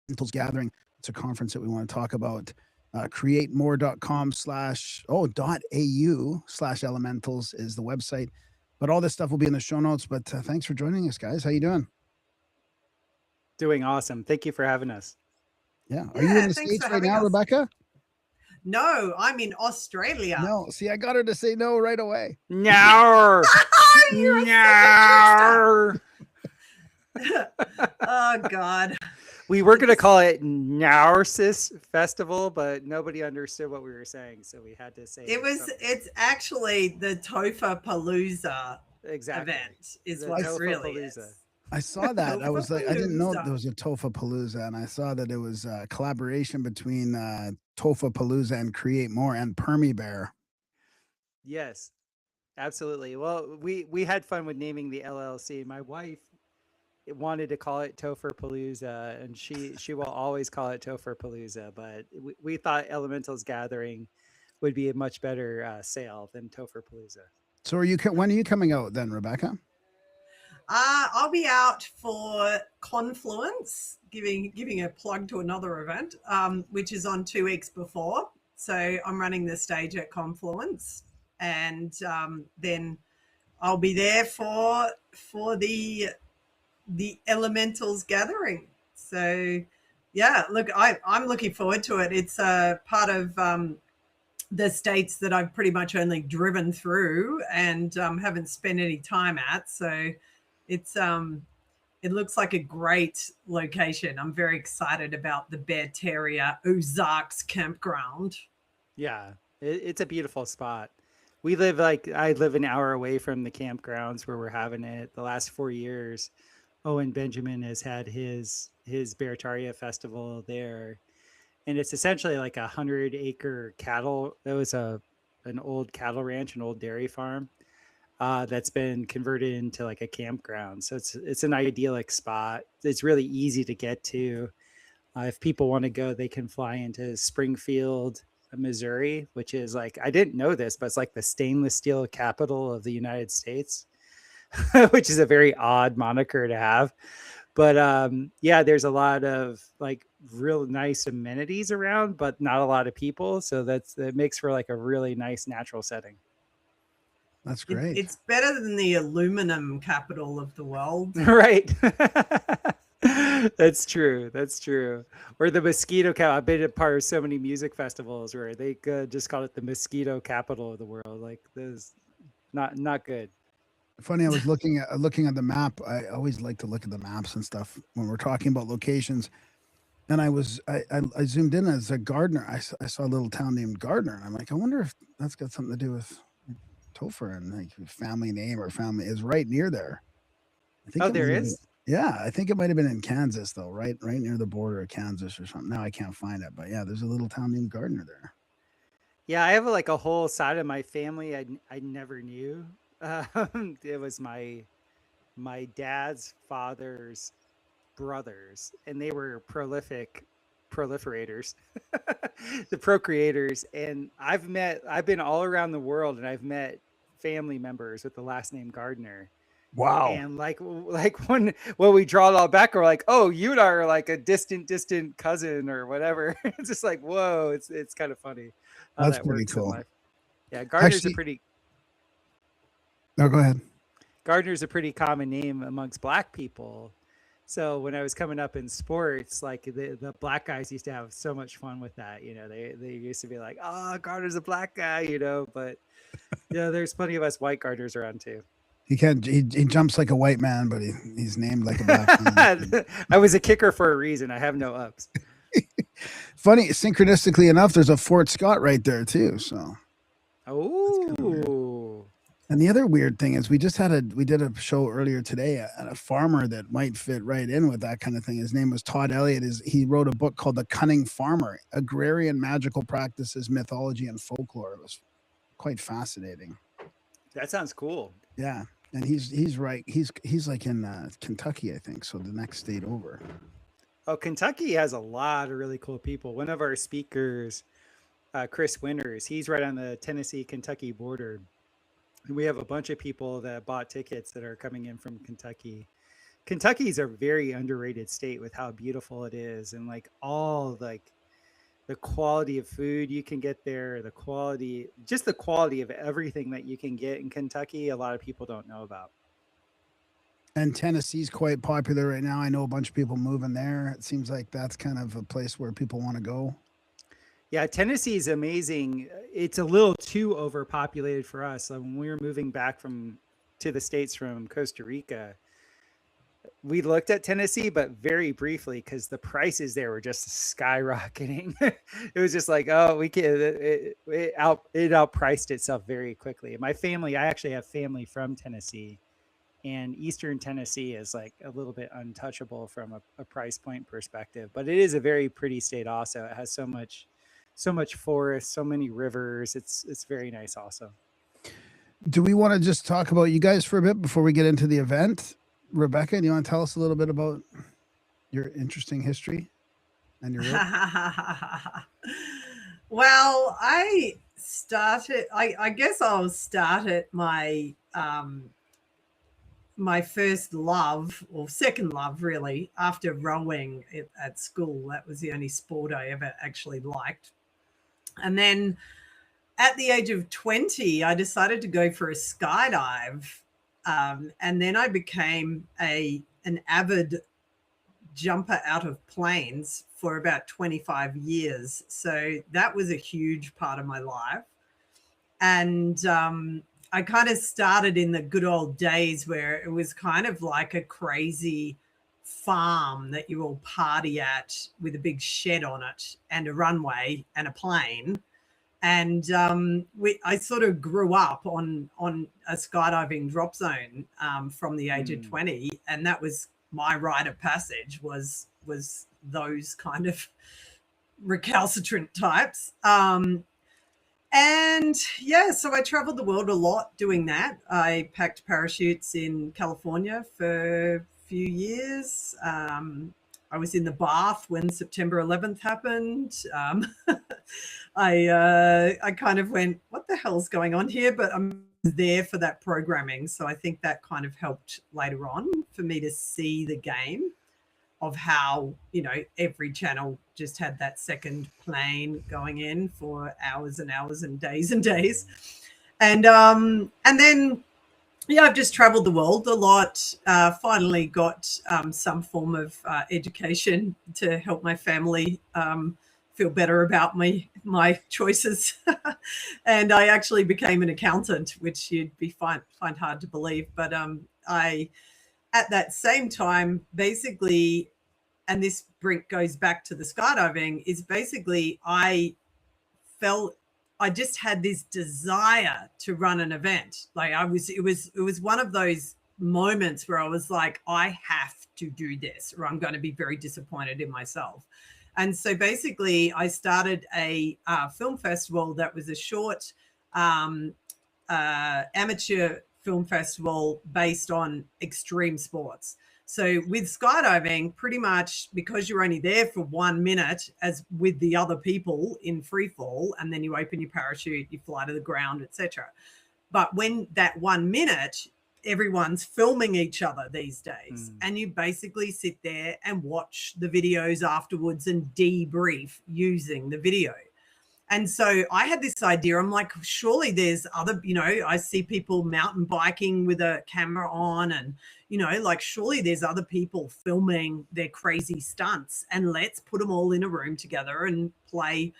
Elementals Gathering. It's a conference that we want to talk about. Createmore.com slash dot au slash elementals is the website. But all this stuff will be in the show notes. But thanks for joining us, guys. How you doing? Doing awesome. Thank you for having us. Yeah. Are you in Yeah, the thanks States for right having now, us. Rebecca? No, I'm in Australia. No. See, I got her to say no right away. No. You're No. Oh God. We were going to call it Narcissus Festival, but nobody understood what we were saying, so we had to say something. It's actually the Tofa Palooza Exactly. event is The what it Tofa really Palooza. is. I saw that. I was like, I didn't know Tofapalooza. there was a Tofa Palooza, and I saw that it was a collaboration between Tofa Palooza and Create More and Permy Bear. Yes, absolutely. Well, we had fun with naming the LLC. My wife wanted to call it Topher Palooza, and she will always call it Topher Palooza. But we thought Elementals Gathering would be a much better sale than Topher Palooza. So, when are you coming out then, Rebecca? I'll be out for Confluence, giving a plug to another event, which is on 2 weeks before. So I'm running the stage at Confluence, and then I'll be there for the Elementals Gathering. So yeah, look, I'm looking forward to it. It's a part of the states that I've pretty much only driven through and haven't spent any time at. So it's it looks like a great location. I'm very excited about the Bear Terrier Ozarks campground. Yeah, it's a beautiful spot. I live an hour away from the campgrounds where we're having it. The last 4 years, Owen Benjamin has had his Beartaria festival there, and it's essentially like 100-acre cattle. That was an old cattle ranch, an old dairy farm that's been converted into like a campground. So it's an idyllic spot. It's really easy to get to. If people want to go, they can fly into Springfield, Missouri, which is like, I didn't know this, but it's like the stainless steel capital of the United States, which is a very odd moniker to have. But yeah, there's a lot of like real nice amenities around, but not a lot of people. So that makes for like a really nice natural setting. That's great. It's better than the aluminum capital of the world. Right. That's true. That's true. Or the mosquito cap. I've been a part of so many music festivals where they just call it the mosquito capital of the world. Like this, not good. Funny, I was looking at the map. I always like to look at the maps and stuff when we're talking about locations. And I zoomed in as a Gardner. I saw a little town named Gardner, and I'm like, I wonder if that's got something to do with Topher and like family name or family is right near there. I think Oh, it there might have been, is? yeah, I think it might have been in Kansas though, right near the border of Kansas or something. Now I can't find it, but yeah, there's a little town named Gardner there. Yeah, I have like a whole side of my family I never knew. It was my dad's father's brothers, and they were proliferators, the procreators. And I've been all around the world, and I've met family members with the last name Gardner. Wow, And like when we draw it all back, we're like, oh, you and I are like a distant cousin or whatever. It's just like, whoa, it's kind of funny how that's that pretty works in cool. life. Yeah, Gardner's a Actually, pretty no, go ahead. Gardner's a pretty common name amongst black people. So when I was coming up in sports, like the black guys used to have so much fun with that. They used to be like, oh, Gardner's a black guy. But yeah, there's plenty of us white Gardners around too. He can't. He jumps like a white man, but he's named like a black man. I was a kicker for a reason. I have no ups. Funny, synchronistically enough, there's a Fort Scott right there too. So, Oh, and the other weird thing is we did a show earlier today at a farmer that might fit right in with that kind of thing. His name was Todd Elliott. He wrote a book called The Cunning Farmer: Agrarian Magical Practices, Mythology, and Folklore. It was quite fascinating. that sounds cool. Yeah, and he's right. He's like in Kentucky, I think. So the next state over. Oh, Kentucky has a lot of really cool people. One of our speakers, Chris Winters, he's right on the Tennessee Kentucky border. And we have a bunch of people that bought tickets that are coming in from Kentucky. Kentucky is a very underrated state with how beautiful it is, and like all like the quality of food you can get there, the quality, just the quality of everything that you can get in Kentucky, a lot of people don't know about. And Tennessee's quite popular right now. I know a bunch of people moving there. It seems like that's kind of a place where people want to go. Yeah, Tennessee is amazing. It's a little too overpopulated for us. When we were moving back from to the States from Costa Rica, we looked at Tennessee, but very briefly because the prices there were just skyrocketing. It was just like, oh, we can it outpriced itself very quickly. My family, I actually have family from Tennessee, and Eastern Tennessee is like a little bit untouchable from a price point perspective, but it is a very pretty state. Also, it has so much forest, so many rivers. It's very nice. Also, Do we want to just talk about you guys for a bit before we get into the event? Rebecca, do you want to tell us a little bit about your interesting history and your work? Well, I guess I'll start at my first love, or second love really, after rowing at school. That was the only sport I ever actually liked. And then at the age of 20, I decided to go for a skydive. And then I became an avid jumper out of planes for about 25 years. So that was a huge part of my life. And I kind of started in the good old days where it was kind of like a crazy farm that you all party at with a big shed on it and a runway and a plane. And I sort of grew up on a skydiving drop zone from the age of 20, and that was my rite of passage, was those kind of recalcitrant types. And yeah, so I traveled the world a lot doing that. I packed parachutes in California for a few years. I was in the bath when September 11th happened. I kind of went, what the hell's going on here? But I'm there for that programming. So I think that kind of helped later on for me to see the game of how, every channel just had that second plane going in for hours and hours and days. And then, yeah, I've just traveled the world a lot, finally got some form of education to help my family feel better about my choices. And I actually became an accountant, which you'd find hard to believe. But I, at that same time, basically, and this goes back to the skydiving, is basically I just had this desire to run an event. Like it was one of those moments where I was like, I have to do this or I'm going to be very disappointed in myself. And so basically I started a film festival that was a short amateur film festival based on extreme sports. So with skydiving, pretty much because you're only there for 1 minute, as with the other people in free fall, and then you open your parachute, you fly to the ground, etc. But when that 1 minute, everyone's filming each other these days, and you basically sit there and watch the videos afterwards and debrief using the video. And so I had this idea. I'm like, surely there's other, I see people mountain biking with a camera on and, like surely there's other people filming their crazy stunts, and let's put them all in a room together and play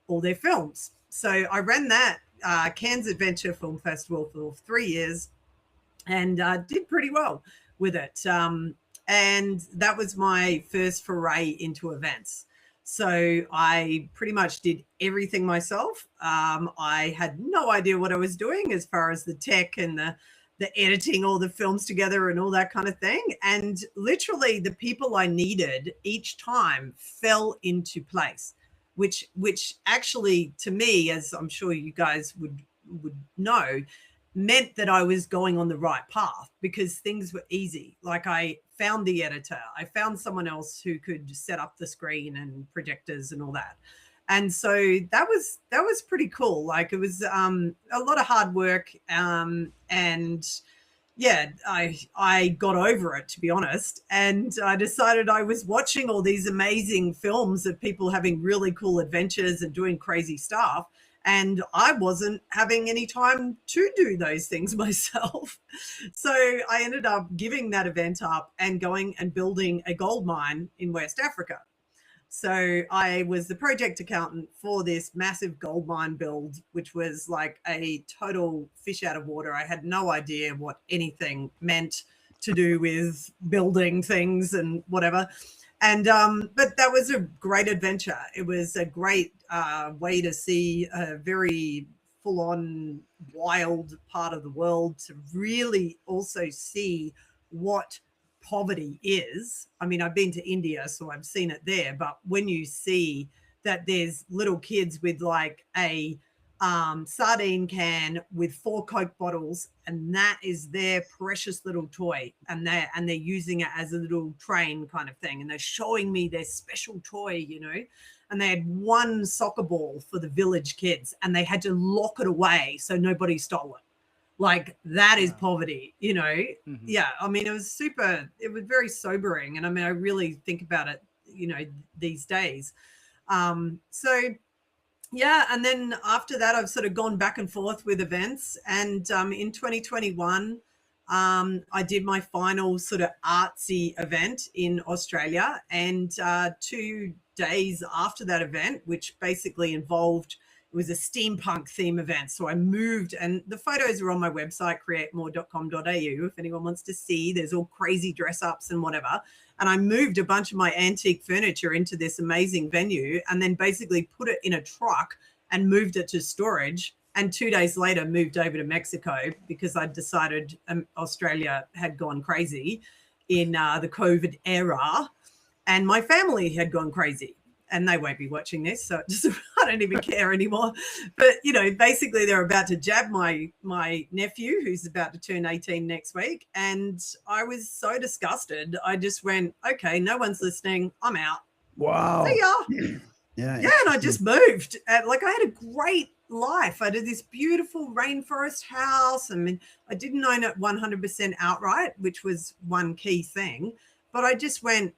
all their films. So I ran that Cairns Adventure Film Festival for 3 years and did pretty well with it. And that was my first foray into events. So I pretty much did everything myself. I had no idea what I was doing as far as the tech and the editing all the films together and all that kind of thing. And literally the people I needed each time fell into place, which actually to me, as I'm sure you guys would know, meant that I was going on the right path because things were easy. Like I found the editor, I found someone else who could set up the screen and projectors and all that. And so that was pretty cool. Like it was a lot of hard work. And yeah, I got over it, to be honest, and I decided I was watching all these amazing films of people having really cool adventures and doing crazy stuff, and I wasn't having any time to do those things myself. So I ended up giving that event up and going and building a gold mine in West Africa. So I was the project accountant for this massive gold mine build, which was like a total fish out of water. I had no idea what anything meant to do with building things and whatever. And but that was a great adventure. It was a great way to see a very full-on wild part of the world, to really also see what poverty is. I mean, I've been to India, so I've seen it there. But when you see that there's little kids with like a sardine can with 4 Coke bottles, and that is their precious little toy, and they're using it as a little train kind of thing, and they're showing me their special toy, you know, and they had one soccer ball for the village kids, and they had to lock it away so nobody stole it. Like, that is poverty, you know. Mhm. Yeah, I mean, it was very sobering, and I mean, I really think about it, you know, these days. So yeah, and then after that I've sort of gone back and forth with events, and in 2021 I did my final sort of artsy event in Australia, and 2 days after that event, which basically involved, it was a steampunk theme event. So I moved, and the photos are on my website, createmore.com.au, if anyone wants to see. There's all crazy dress ups and whatever. And I moved a bunch of my antique furniture into this amazing venue, and then basically put it in a truck and moved it to storage. And 2 days later moved over to Mexico, because I decided Australia had gone crazy in the COVID era, and my family had gone crazy. And they won't be watching this, so I don't even care anymore. But, you know, basically they're about to jab my nephew, who's about to turn 18 next week. And I was so disgusted. I just went, okay, no one's listening. I'm out. Wow. See ya. Yeah. Yeah, and I just moved. Like, I had a great life. I did this beautiful rainforest house. I mean, I didn't own it 100% outright, which was one key thing. But I just went,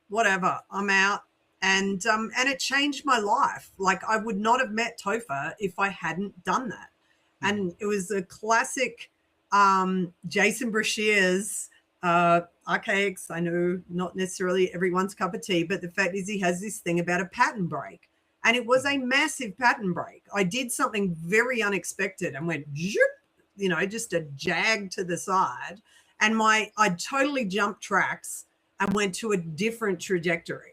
whatever, I'm out. And it changed my life. Like, I would not have met Topher if I hadn't done that. And it was a classic Jason Brashear's archaics. I know not necessarily everyone's cup of tea, but the fact is he has this thing about a pattern break. And it was a massive pattern break. I did something very unexpected and went, you know, just a jag to the side. And I totally jumped tracks and went to a different trajectory.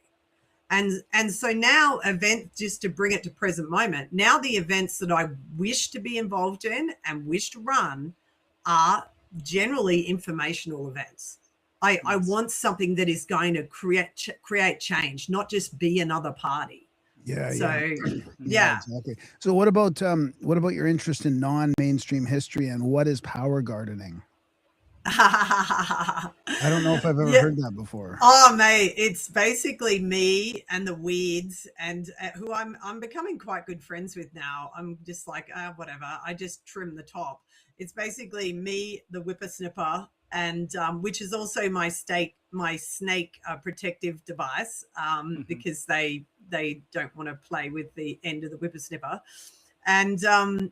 And so now events, just to bring it to present moment, now the events that I wish to be involved in and wish to run are generally informational events. I want something that is going to create change, not just be another party. Yeah. So yeah. Exactly. So what about your interest in non-mainstream history, and what is power gardening? I don't know if I've ever heard that before. Oh, mate, it's basically me and the weeds, and who I'm becoming quite good friends with now. I'm just like, whatever. I just trim the top. It's basically me, the whippersnipper, and which is also my snake protective device, because they don't want to play with the end of the whippersnipper. And and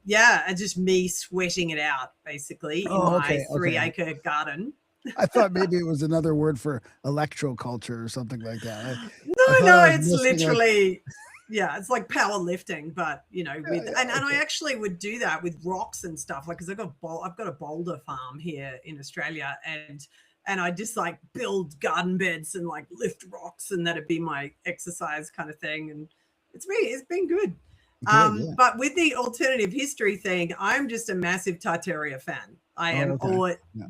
just me sweating it out basically in my 3-acre garden. I thought maybe it was another word for electroculture or something like that. No, it's literally, it's like powerlifting, but you know, and I actually would do that with rocks and stuff, like, because I've got a boulder farm here in Australia, and I just like build garden beds and like lift rocks, and that'd be my exercise kind of thing, and it's been good. But with the alternative history thing, I'm just a massive Tartaria fan. I am,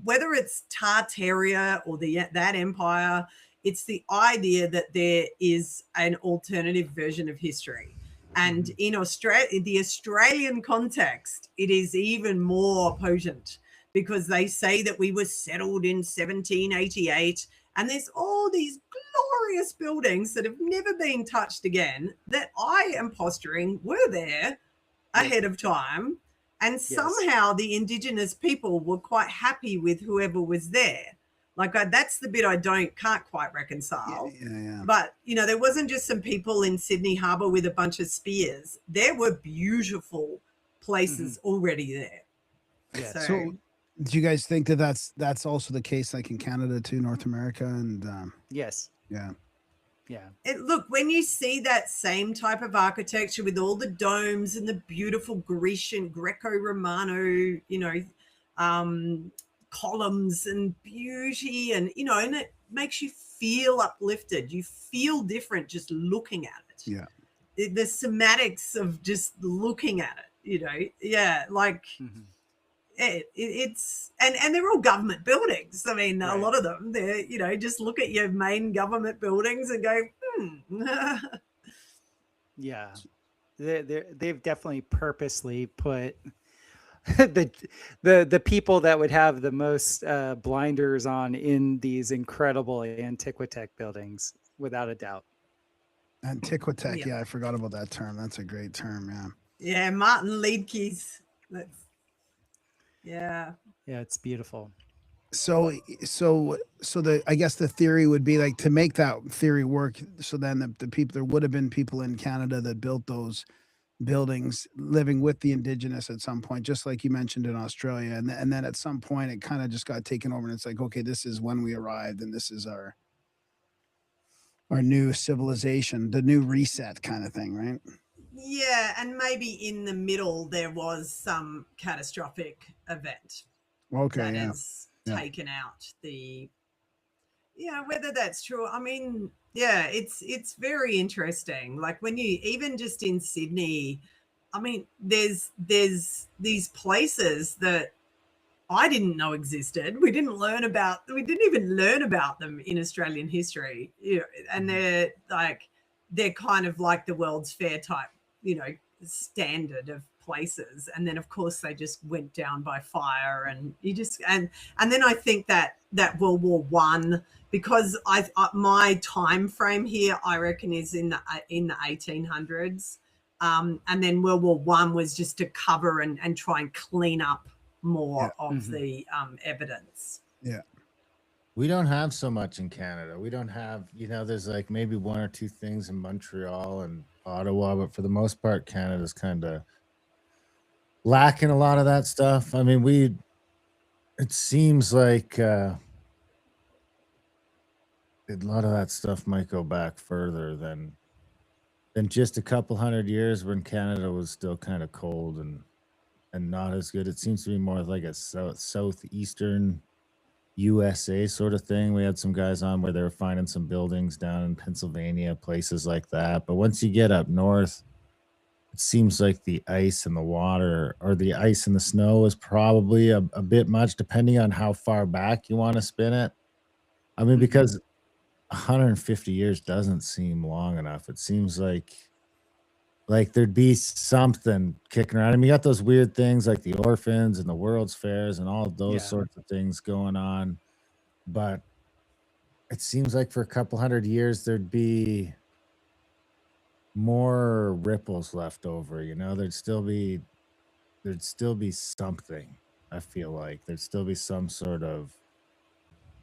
whether it's Tartaria or that empire, it's the idea that there is an alternative version of history. And in the Australian context, it is even more potent, because they say that we were settled in 1788, and there's all these glorious buildings that have never been touched again that I am posturing were there ahead of time. And Yes. somehow the indigenous people were quite happy with whoever was there. Like that's the bit I can't quite reconcile. Yeah. But there wasn't just some people in Sydney Harbour with a bunch of spears. There were beautiful places already there. Yes. So, do you guys think that that's also the case, like in Canada too, North America, and Yes. yeah, Yeah. Look, when you see that same type of architecture with all the domes and the beautiful Grecian, Greco-Romano, columns and beauty, and and it makes you feel uplifted. You feel different just looking at it. yeah. The somatics of just looking at it, yeah, like it's and they're all government buildings. I mean, a lot of them, they're just look at your main government buildings and go, Yeah. They've definitely purposely put the people that would have the most blinders on in these incredible Antiquitech buildings, without a doubt. Antiquitech, yeah, I forgot about that term. That's a great term, yeah. Yeah, Martin Liedtke's. Yeah, it's beautiful. So I guess the theory would be like to make that theory work. So then the people, there would have been people in Canada that built those buildings living with the indigenous at some point, just like you mentioned in Australia. And then at some point it kind of just got taken over and it's like, okay, this is when we arrived and this is our new civilization, the new reset kind of thing, right? Yeah, and maybe in the middle there was some catastrophic event that has taken out whether that's true. I mean, yeah, it's very interesting. Like when you even just in Sydney, I mean, there's these places that I didn't know existed. We didn't even learn about them in Australian history. And they're kind of like the World's Fair type, standard of places. And then of course they just went down by fire, and you just and then I think that World War One, because my time frame here I reckon is in the 1800s, and then World War One was just to cover and try and clean up more of the evidence. Yeah. We don't have so much in Canada. We don't have, there's like maybe one or two things in Montreal and Ottawa, but for the most part, Canada's kind of lacking a lot of that stuff. I mean, it seems like a lot of that stuff might go back further than just a couple hundred years when Canada was still kind of cold and not as good. It seems to be more like a southeastern USA sort of thing. We had some guys on where they were finding some buildings down in Pennsylvania, places like that. But once you get up north, it seems like the ice and the water, or the ice and the snow, is probably a bit much, depending on how far back you want to spin it. I mean, because 150 years doesn't seem long enough. It seems like there'd be something kicking around. I mean, you got those weird things like the orphans and the World's Fairs and all those sorts of things going on. But it seems like for a couple hundred years, there'd be more ripples left over. There'd still be something. I feel like there'd still be some sort of,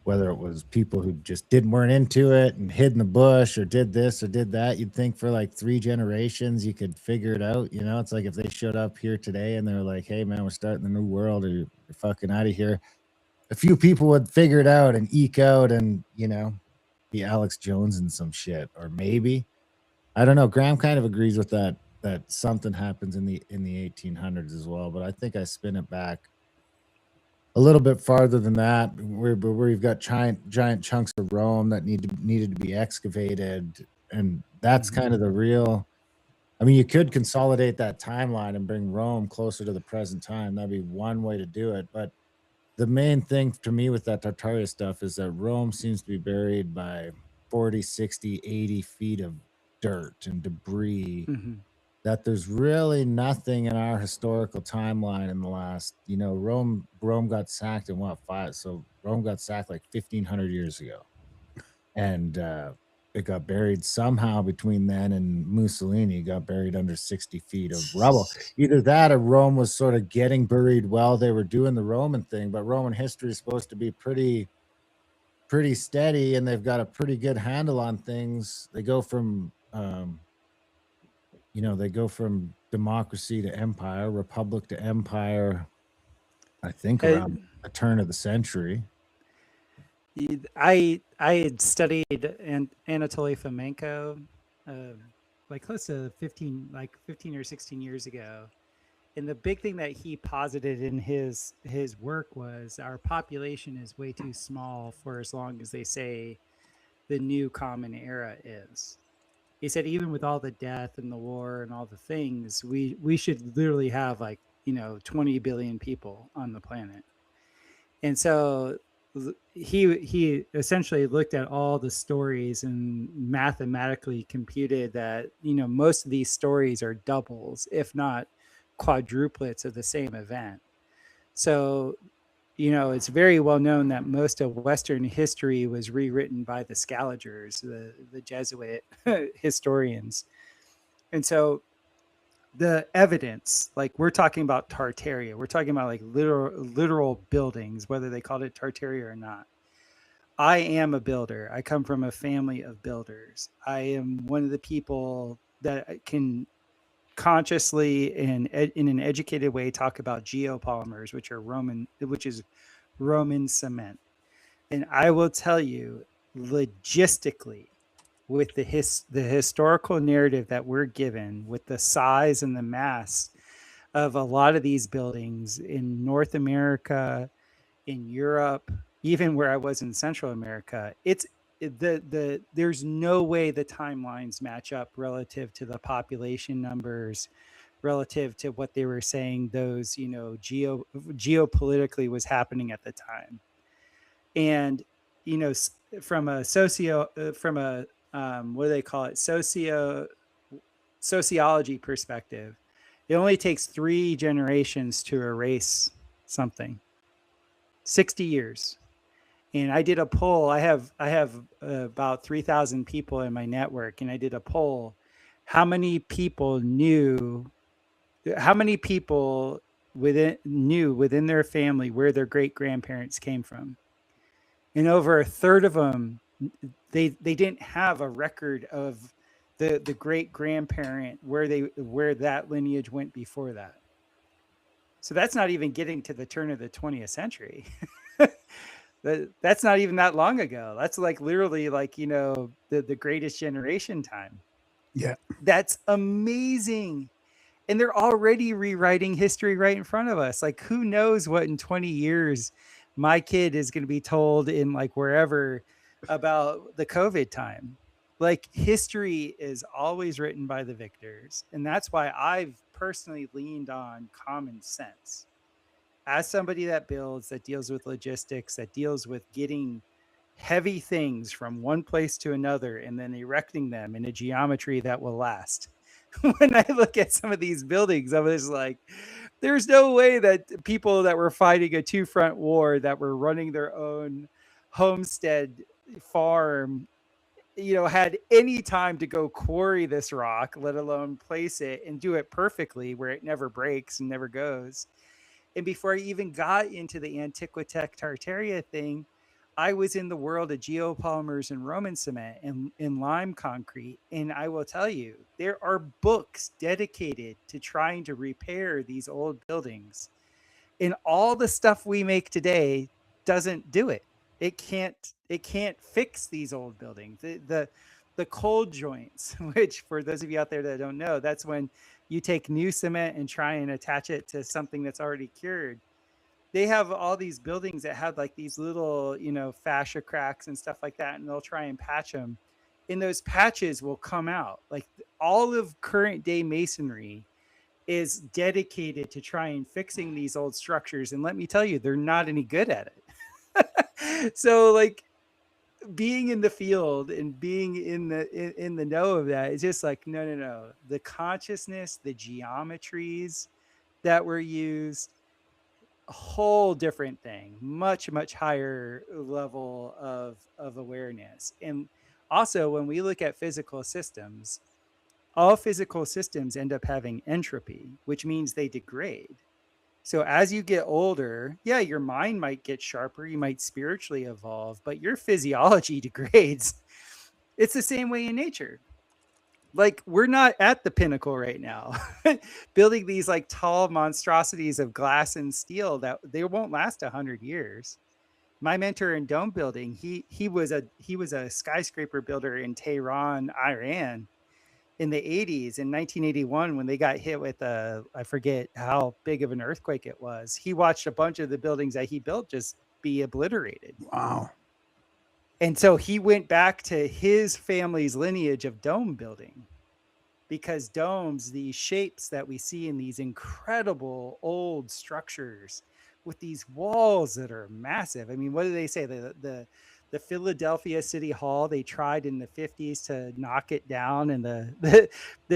whether it was people who just weren't into it and hid in the bush or did this or did that. You'd think for like 3 generations you could figure it out. It's like if they showed up here today and they were like, hey man, we're starting the new world, or you're fucking out of here, a few people would figure it out and eke out and be Alex Jones and some shit. Or maybe, I don't know, Graham kind of agrees with that something happens in the 1800s as well, but I think I spin it back a little bit farther than that, where you've got giant chunks of Rome that needed to be excavated, and that's kind of the real. I mean, you could consolidate that timeline and bring Rome closer to the present time. That'd be one way to do it. But the main thing to me with that Tartaria stuff is that Rome seems to be buried by 40, 60, 80 feet of dirt and debris. That there's really nothing in our historical timeline in the last, Rome got sacked in what, 5? So Rome got sacked like 1,500 years ago. And it got buried somehow between then and Mussolini, got buried under 60 feet of rubble. Either that or Rome was sort of getting buried while they were doing the Roman thing, but Roman history is supposed to be pretty steady, and they've got a pretty good handle on things. They go from they go from democracy to empire, republic to empire, I think around the turn of the century. I had studied Anatoly Fomenko like close to 15 or 16 years ago, and the big thing that he posited in his work was our population is way too small for as long as they say the new common era is. He said even with all the death and the war and all the things, we should literally have 20 billion people on the planet. And so he essentially looked at all the stories and mathematically computed that most of these stories are doubles, if not quadruplets, of the same event. So it's very well known that most of Western history was rewritten by the Scaliger's, the Jesuit historians. And so the evidence, like we're talking about Tartaria, we're talking about like literal buildings, whether they called it Tartaria or not. I am a builder. I come from a family of builders. I am one of the people that can consciously and in an educated way talk about geopolymers, which is Roman cement. And I will tell you, logistically, with the historical narrative that we're given, with the size and the mass of a lot of these buildings in North America, in Europe, even where I was in Central America, there's no way the timelines match up relative to the population numbers, relative to what they were saying those geopolitically was happening at the time. And from a what do they call it, sociology perspective, it only takes 3 generations to erase something. 60 years. And I did a poll. I have about 3,000 people in my network, and I did a poll. How many people knew within their family where their great grandparents came from? And over a third of them, they didn't have a record of the great grandparent where that lineage went before that. So that's not even getting to the turn of the 20th century. That's not even that long ago. That's like literally the greatest generation time. Yeah. That's amazing. And they're already rewriting history right in front of us. Like, who knows what in 20 years my kid is going to be told in wherever about the COVID time. Like, history is always written by the victors. And that's why I've personally leaned on common sense. As somebody that builds, that deals with logistics, that deals with getting heavy things from one place to another and then erecting them in a geometry that will last. When I look at some of these buildings, I was like, there's no way that people that were fighting a 2-front war, that were running their own homestead farm, had any time to go quarry this rock, let alone place it and do it perfectly where it never breaks and never goes. And before I even got into the Antiquitech Tartaria thing, I was in the world of geopolymers and Roman cement and lime concrete. And I will tell you, there are books dedicated to trying to repair these old buildings. And all the stuff we make today doesn't do it. It can't fix these old buildings. The cold joints, which for those of you out there that don't know, that's when you take new cement and try and attach it to something that's already cured. They have all these buildings that have these little, fascia cracks and stuff like that, and they'll try and patch them. And those patches will come out. Like, all of current day masonry is dedicated to try and fixing these old structures. And let me tell you, they're not any good at it. So being in the field and being in the know of that, it's just no. The consciousness, the geometries that were used, a whole different thing, much higher level of awareness. And Also, when we look at physical systems, all physical systems end up having entropy, which means they degrade. So as you get older, yeah, your mind might get sharper, you might spiritually evolve, but your physiology degrades. It's the same way in nature. Like, we're not at the pinnacle right now. Building these like tall monstrosities of glass and steel that they won't last 100 years. My mentor in dome building, he was a skyscraper builder in Tehran, Iran, in the 80s. In 1981, when they got hit with I forget how big of an earthquake it was, he watched a bunch of the buildings that he built just be obliterated. Wow. And so he went back to his family's lineage of dome building, because domes, these shapes that we see in these incredible old structures with these walls that are massive. I mean, what do they say? The Philadelphia City Hall, they tried in the 50s to knock it down, and the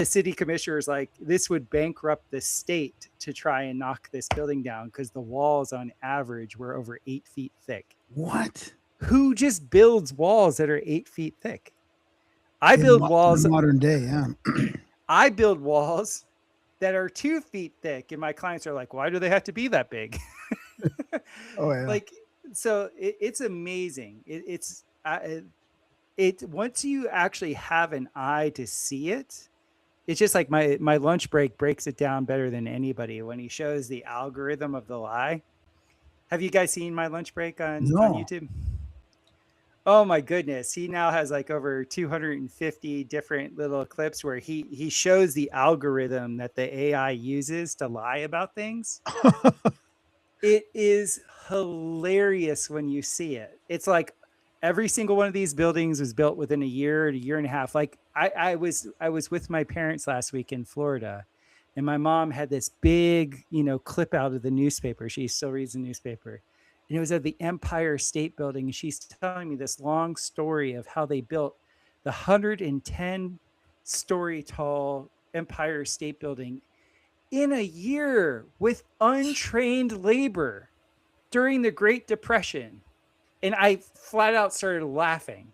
city commissioners like, this would bankrupt the state to try and knock this building down, because the walls on average were over 8 feet thick. What? Who just builds walls that are 8 feet thick? I build walls in modern day. Yeah. I build walls that are 2 feet thick, and my clients are like, why do they have to be that big? Oh yeah. Like, so it's amazing. It's once you actually have an eye to see it, it's just like my lunch break breaks it down better than anybody when he shows the algorithm of the lie. Have you guys seen my lunch break on YouTube? Oh my goodness. He now has like over 250 different little clips where he shows the algorithm that the AI uses to lie about things. It is hilarious when you see it. It's like every single one of these buildings was built within a year and a half. Like I was with my parents last week in Florida, and my mom had this big, clip out of the newspaper. She still reads the newspaper. And it was at the Empire State Building. And she's telling me this long story of how they built the 110-story tall Empire State Building in a year with untrained labor during the Great Depression. And I flat out started laughing.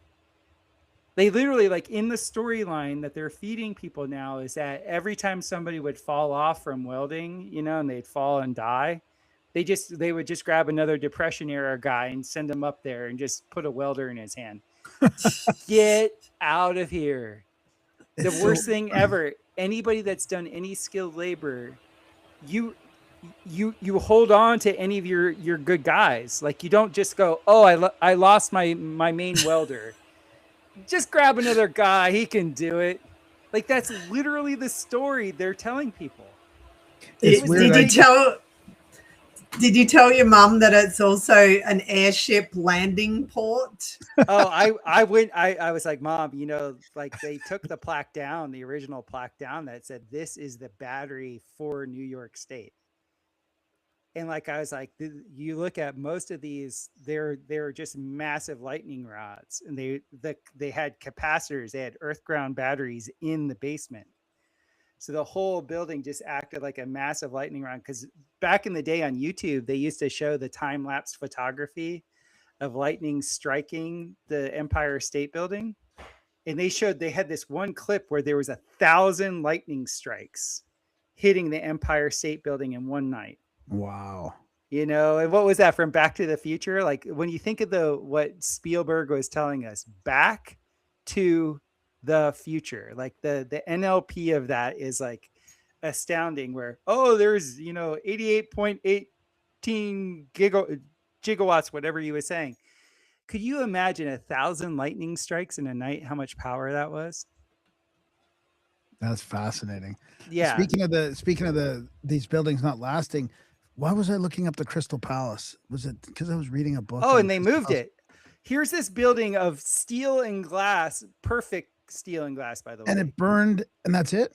They literally, like, in the storyline that they're feeding people now is that every time somebody would fall off from welding, and they'd fall and die, they would just grab another Depression era guy and send him up there and just put a welder in his hand. Get out of here. The worst thing ever. Anybody that's done any skilled labor, you hold on to any of your good guys. Like, you don't just go, oh, I lost my main welder. Just grab another guy. He can do it. Like, that's literally the story they're telling people. Did you tell your mum that it's also an airship landing port? Oh, I was like, Mom, like, they took the plaque down, the original plaque down that said, this is the battery for New York State. And like, I was like, you look at most of these, they're just massive lightning rods, and they had capacitors, they had earth ground batteries in the basement. So the whole building just acted like a massive lightning rod. Because back in the day on YouTube, they used to show the time-lapse photography of lightning striking the Empire State Building. And they had this one clip where there was 1,000 lightning strikes hitting the Empire State Building in one night. Wow. And what was that from Back to the Future? Like, when you think of what Spielberg was telling us, Back to the Future, like the NLP of that is like astounding, where, there's 88.18 gigawatts, whatever you were saying. Could you imagine 1,000 lightning strikes in a night, how much power that was? That's fascinating. Yeah. Speaking of these buildings not lasting, why was I looking up the Crystal Palace? Was it because I was reading a book? Oh, and they moved it. Here's this building of steel and glass, perfect steel and glass, by the way. And it burned, and that's it?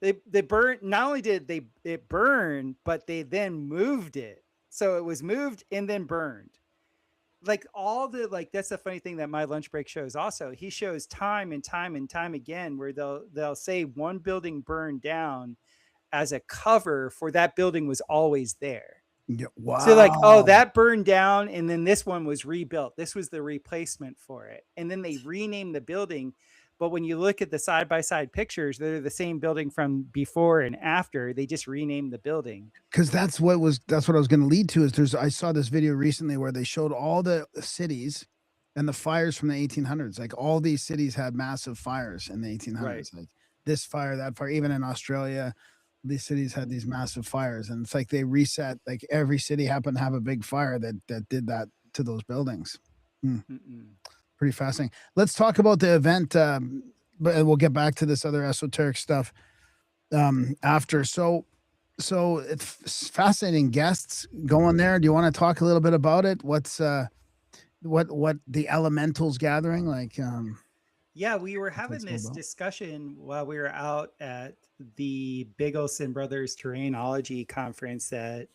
They burned. Not only did it burn, but they then moved it. So it was moved and then burned. Like, that's the funny thing that my lunch break shows also. He shows time and time and time again where they'll say one building burned down as a cover for that building was always there. Yeah, wow. So like, oh, that burned down, and then this one was rebuilt. This was the replacement for it. And then they renamed the building. But when you look at the side-by-side pictures, they're the same building from before and after. They just renamed the building. Because that's what I was going to lead to. Is I saw this video recently where they showed all the cities and the fires from the 1800s. Like all these cities had massive fires in the 1800s. Right. Like this fire, that fire. Even in Australia, these cities had these massive fires, and it's like they reset. Like every city happened to have a big fire that did that to those buildings. Pretty fascinating. Let's talk about the event, but we'll get back to this other esoteric stuff after. So it's fascinating guests going there. Do you want to talk a little bit about it? What's what the elementals gathering like? Yeah, we were having this discussion while we were out at the Bigelson Brothers Terrainology conference that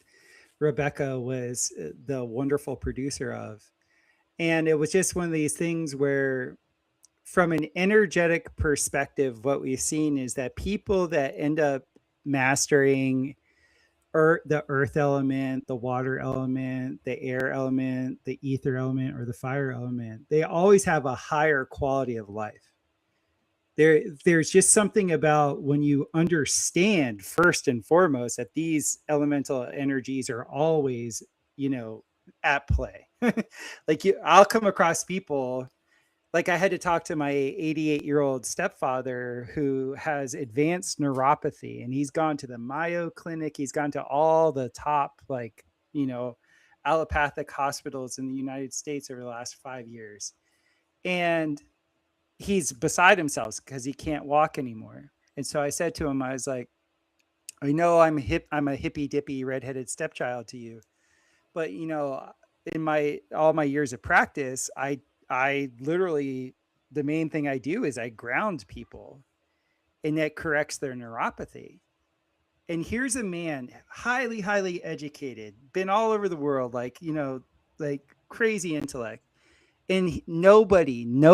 Rebecca was the wonderful producer of. And it was just one of these things where, from an energetic perspective, what we've seen is that people that end up mastering the earth element, the water element, the air element, the ether element, or the fire element, they always have a higher quality of life. There's just something about when you understand first and foremost that these elemental energies are always, at play. Like I'll come across people. Like I had to talk to my 88-year-old stepfather who has advanced neuropathy, and he's gone to the Mayo Clinic. He's gone to all the top, allopathic hospitals in the United States over the last 5 years. And he's beside himself because he can't walk anymore. And so I said to him, I was like, I know I'm a hippy dippy redheaded stepchild to you, but in all my years of practice, I literally, the main thing I do is I ground people, and that corrects their neuropathy. And here's a man, highly, highly educated, been all over the world, like crazy intellect. And no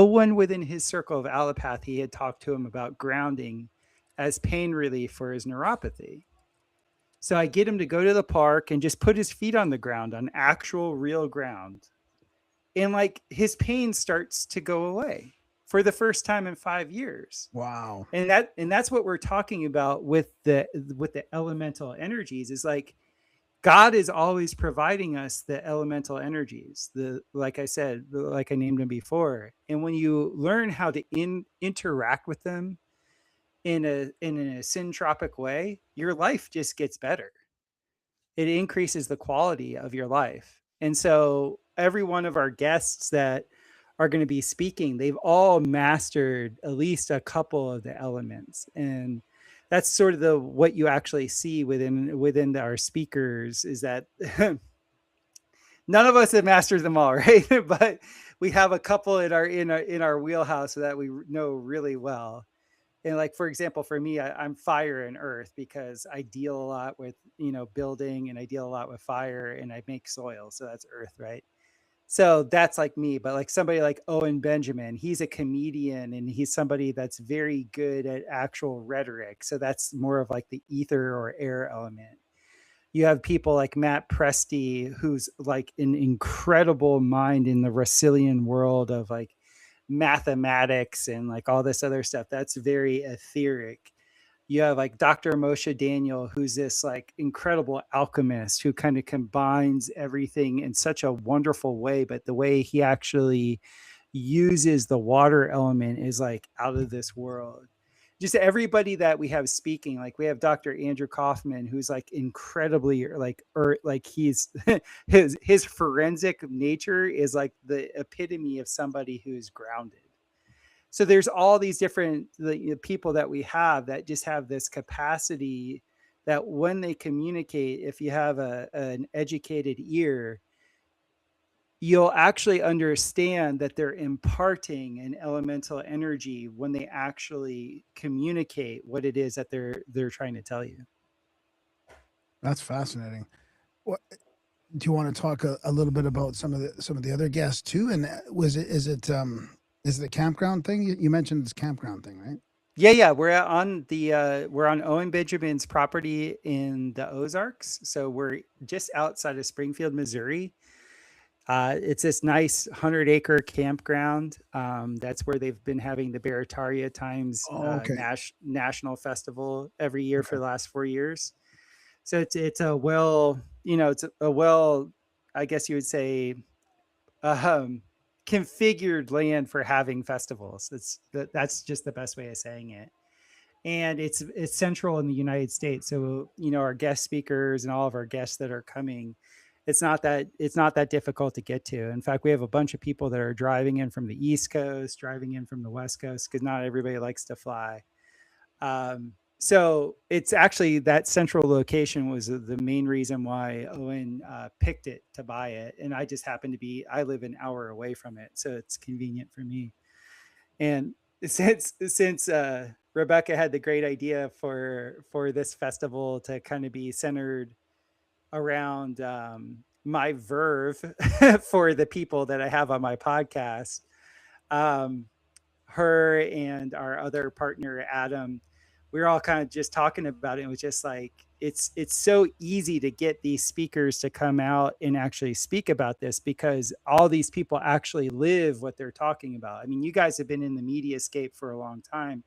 one within his circle of allopathy had talked to him about grounding as pain relief for his neuropathy. So I get him to go to the park and just put his feet on the ground, on actual real ground. And his pain starts to go away for the first time in 5 years. Wow. And that's what we're talking about with the elemental energies, is like God is always providing us the elemental energies. Like I said, like I named them before. And when you learn how to interact with them in a syntropic way, your life just gets better. It increases the quality of your life. And so every one of our guests that are going to be speaking, they've all mastered at least a couple of the elements. And that's sort of what you actually see within our speakers, is that none of us have mastered them all, right? But we have a couple in our wheelhouse that we know really well. And for example, for me, I'm fire and earth because I deal a lot with, building, and I deal a lot with fire, and I make soil. So that's earth, right? So that's like me. But somebody like Owen Benjamin, he's a comedian, and he's somebody that's very good at actual rhetoric. So that's more of the ether or air element. You have people like Matt Presti, who's an incredible mind in the Russellian world of mathematics and all this other stuff. That's very etheric. You have Dr. Moshe Daniel, who's this incredible alchemist who kind of combines everything in such a wonderful way, but the way he actually uses the water element is out of this world. Just everybody that we have speaking, we have Dr. Andrew Kaufman, who's incredibly he's his forensic nature is the epitome of somebody who's grounded. So there's all these different people that we have that just have this capacity that when they communicate, if you have an educated ear, you'll actually understand that they're imparting an elemental energy when they actually communicate what it is that they're trying to tell you. That's fascinating. What do you want to talk a little bit about some of the other guests too? And is it a campground thing? You mentioned this campground thing, right? Yeah, we're on Owen Benjamin's property in the Ozarks. So we're just outside of Springfield, Missouri. It's this nice 100-acre campground. That's where they've been having the Barataria Times Oh, okay. National Festival every year for Okay. the last 4 years. So it's a well, it's a well, I guess you would say, um, configured land for having festivals. That's just the best way of saying it. And it's central in the United States. So our guest speakers and all of our guests that are coming, it's not that difficult to get to. In fact, we have a bunch of people that are driving in from the East Coast, driving in from the West Coast, because not everybody likes to fly. So it's actually that central location was the main reason why Owen picked it to buy it, and I just happen to I live an hour away from it, so it's convenient for me. And since Rebecca had the great idea for this festival to kind of be centered around my verve for the people that I have on my podcast, um, her and our other partner Adam, we were all kind of just talking about it. It was just like it's so easy to get these speakers to come out and actually speak about this because all these people actually live what they're talking about. I mean, you guys have been in the media scape for a long time.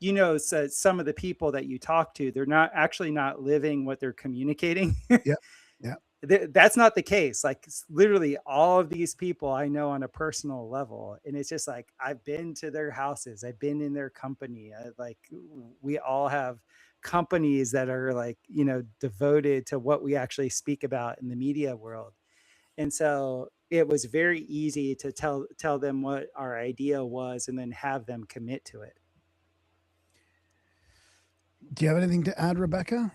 So some of the people that you talk to, they're not living what they're communicating. Yeah. Yeah. That's not the case. Like literally all of these people I know on a personal level, and it's just like I've been to their houses, I've been in their company. Like we all have companies that are like devoted to what we actually speak about in the media world. And so it was very easy to tell them what our idea was and then have them commit to it. Do you have anything to add, Rebecca?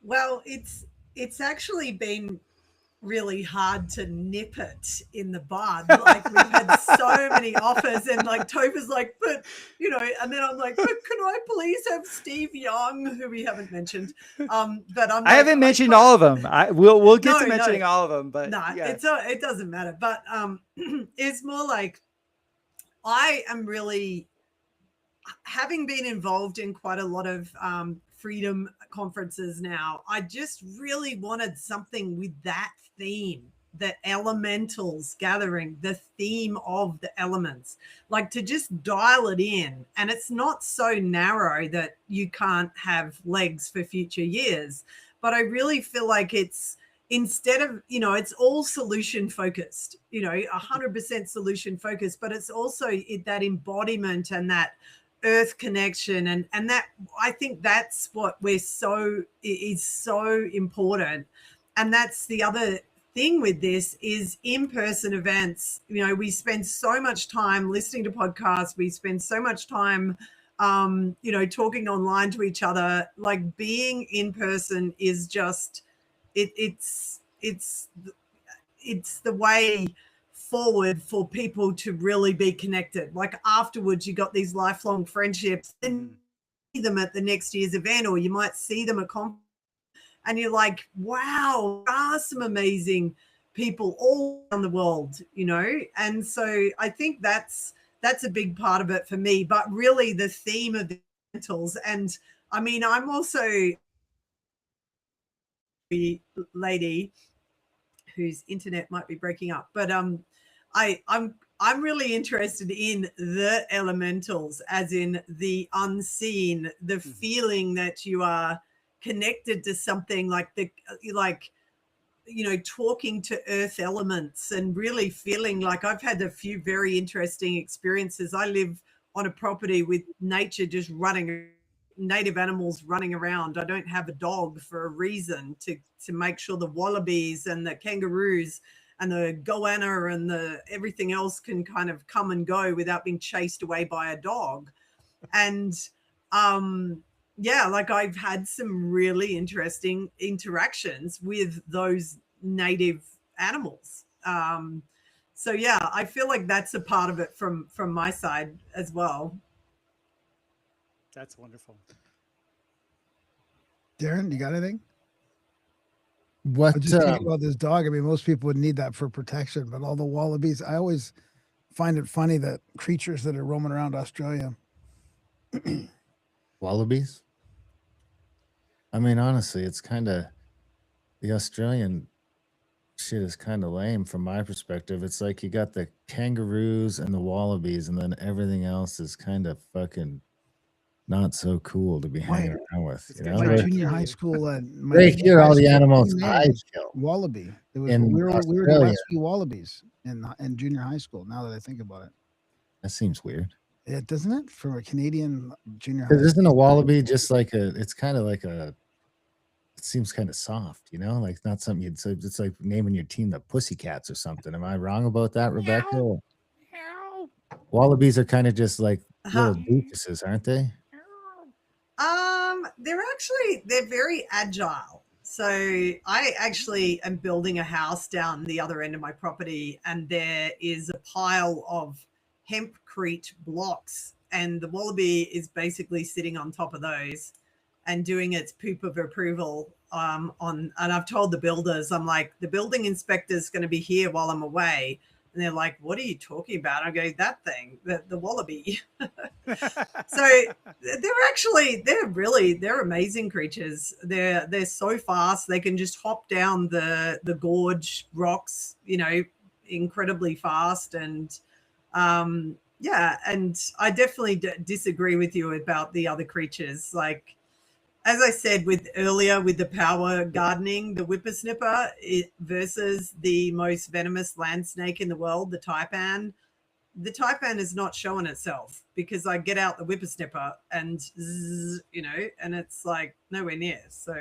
Well, it's actually been really hard to nip it in the bud. Like we've had so many offers, and like Topher's like, but and then I'm like, but can I please have Steve Young, who we haven't mentioned? But I'm like, I haven't mentioned all of them. We'll get to mentioning all of them, but no, yeah. it doesn't matter. But it's more like I am really, having been involved in quite a lot of freedom conferences now, I just really wanted something with that theme, the elementals gathering, the theme of the elements, like to just dial it in. And it's not so narrow that you can't have legs for future years, but I really feel like it's, instead of, it's all solution focused, 100% solution focused, but it's also that embodiment and that earth connection, and that, I think that's what is so important. And that's the other thing with this is in-person events. We spend so much time listening to podcasts, we spend so much time talking online to each other. Like being in person is just it's the way forward for people to really be connected. Like afterwards, you got these lifelong friendships, and see them at the next year's event, or you might see them at conference, and you're like, wow, there are some amazing people all around the world, And so I think that's a big part of it for me. But really, the theme of the elementals, and I mean, I'm also a lady whose internet might be breaking up, but I'm really interested in the elementals, as in the unseen, the feeling that you are connected to something, like talking to earth elements and really feeling like, I've had a few very interesting experiences. I live on a property with nature just running, native animals running around. I don't have a dog for a reason, to make sure the wallabies and the kangaroos and the goanna and the everything else can kind of come and go without being chased away by a dog. And like I've had some really interesting interactions with those native animals. So yeah, I feel like that's a part of it from my side as well. That's wonderful. Darren, you got anything? What I'm just thinking about this dog. I mean, most people would need that for protection, but all the wallabies, I always find it funny that creatures that are roaming around Australia Wallabies? I mean, honestly, it's kind of the Australian shit is kind of lame from my perspective. It's like you got the kangaroos and the wallabies, and then everything else is kind of fucking not so cool to be hanging around with. It's You gonna know, try My to junior kill high you. school, they kill all the animals team I name, kill. wallaby. It was In we were the Australia. Westview Wallabies in junior high school. Now that I think about it, That seems weird. yeah, doesn't it? For a Canadian junior high Because school, isn't a wallaby just like a? It's kind of like a. It seems kind of soft, you know, like not something you'd say. It's like naming your team the Pussycats or something. Am I wrong about that, Rebecca? Wallabies are kind of just like little doofuses, aren't they? They're very agile. So I actually am building a house down the other end of my property, and there is a pile of hempcrete blocks, and the wallaby is basically sitting on top of those and doing its poop of approval and I've told the builders, I'm like, the building inspector's going to be here while I'm away. And they're like, what are you talking about? I go, that thing, the wallaby. So they're amazing creatures. They're so fast. They can just hop down the gorge rocks, incredibly fast. And yeah, and I definitely disagree with you about the other creatures. Like, as I said earlier with the power gardening, the whippersnipper versus the most venomous land snake in the world, the taipan. The taipan is not showing itself because I get out the whippersnipper and and it's like nowhere near. So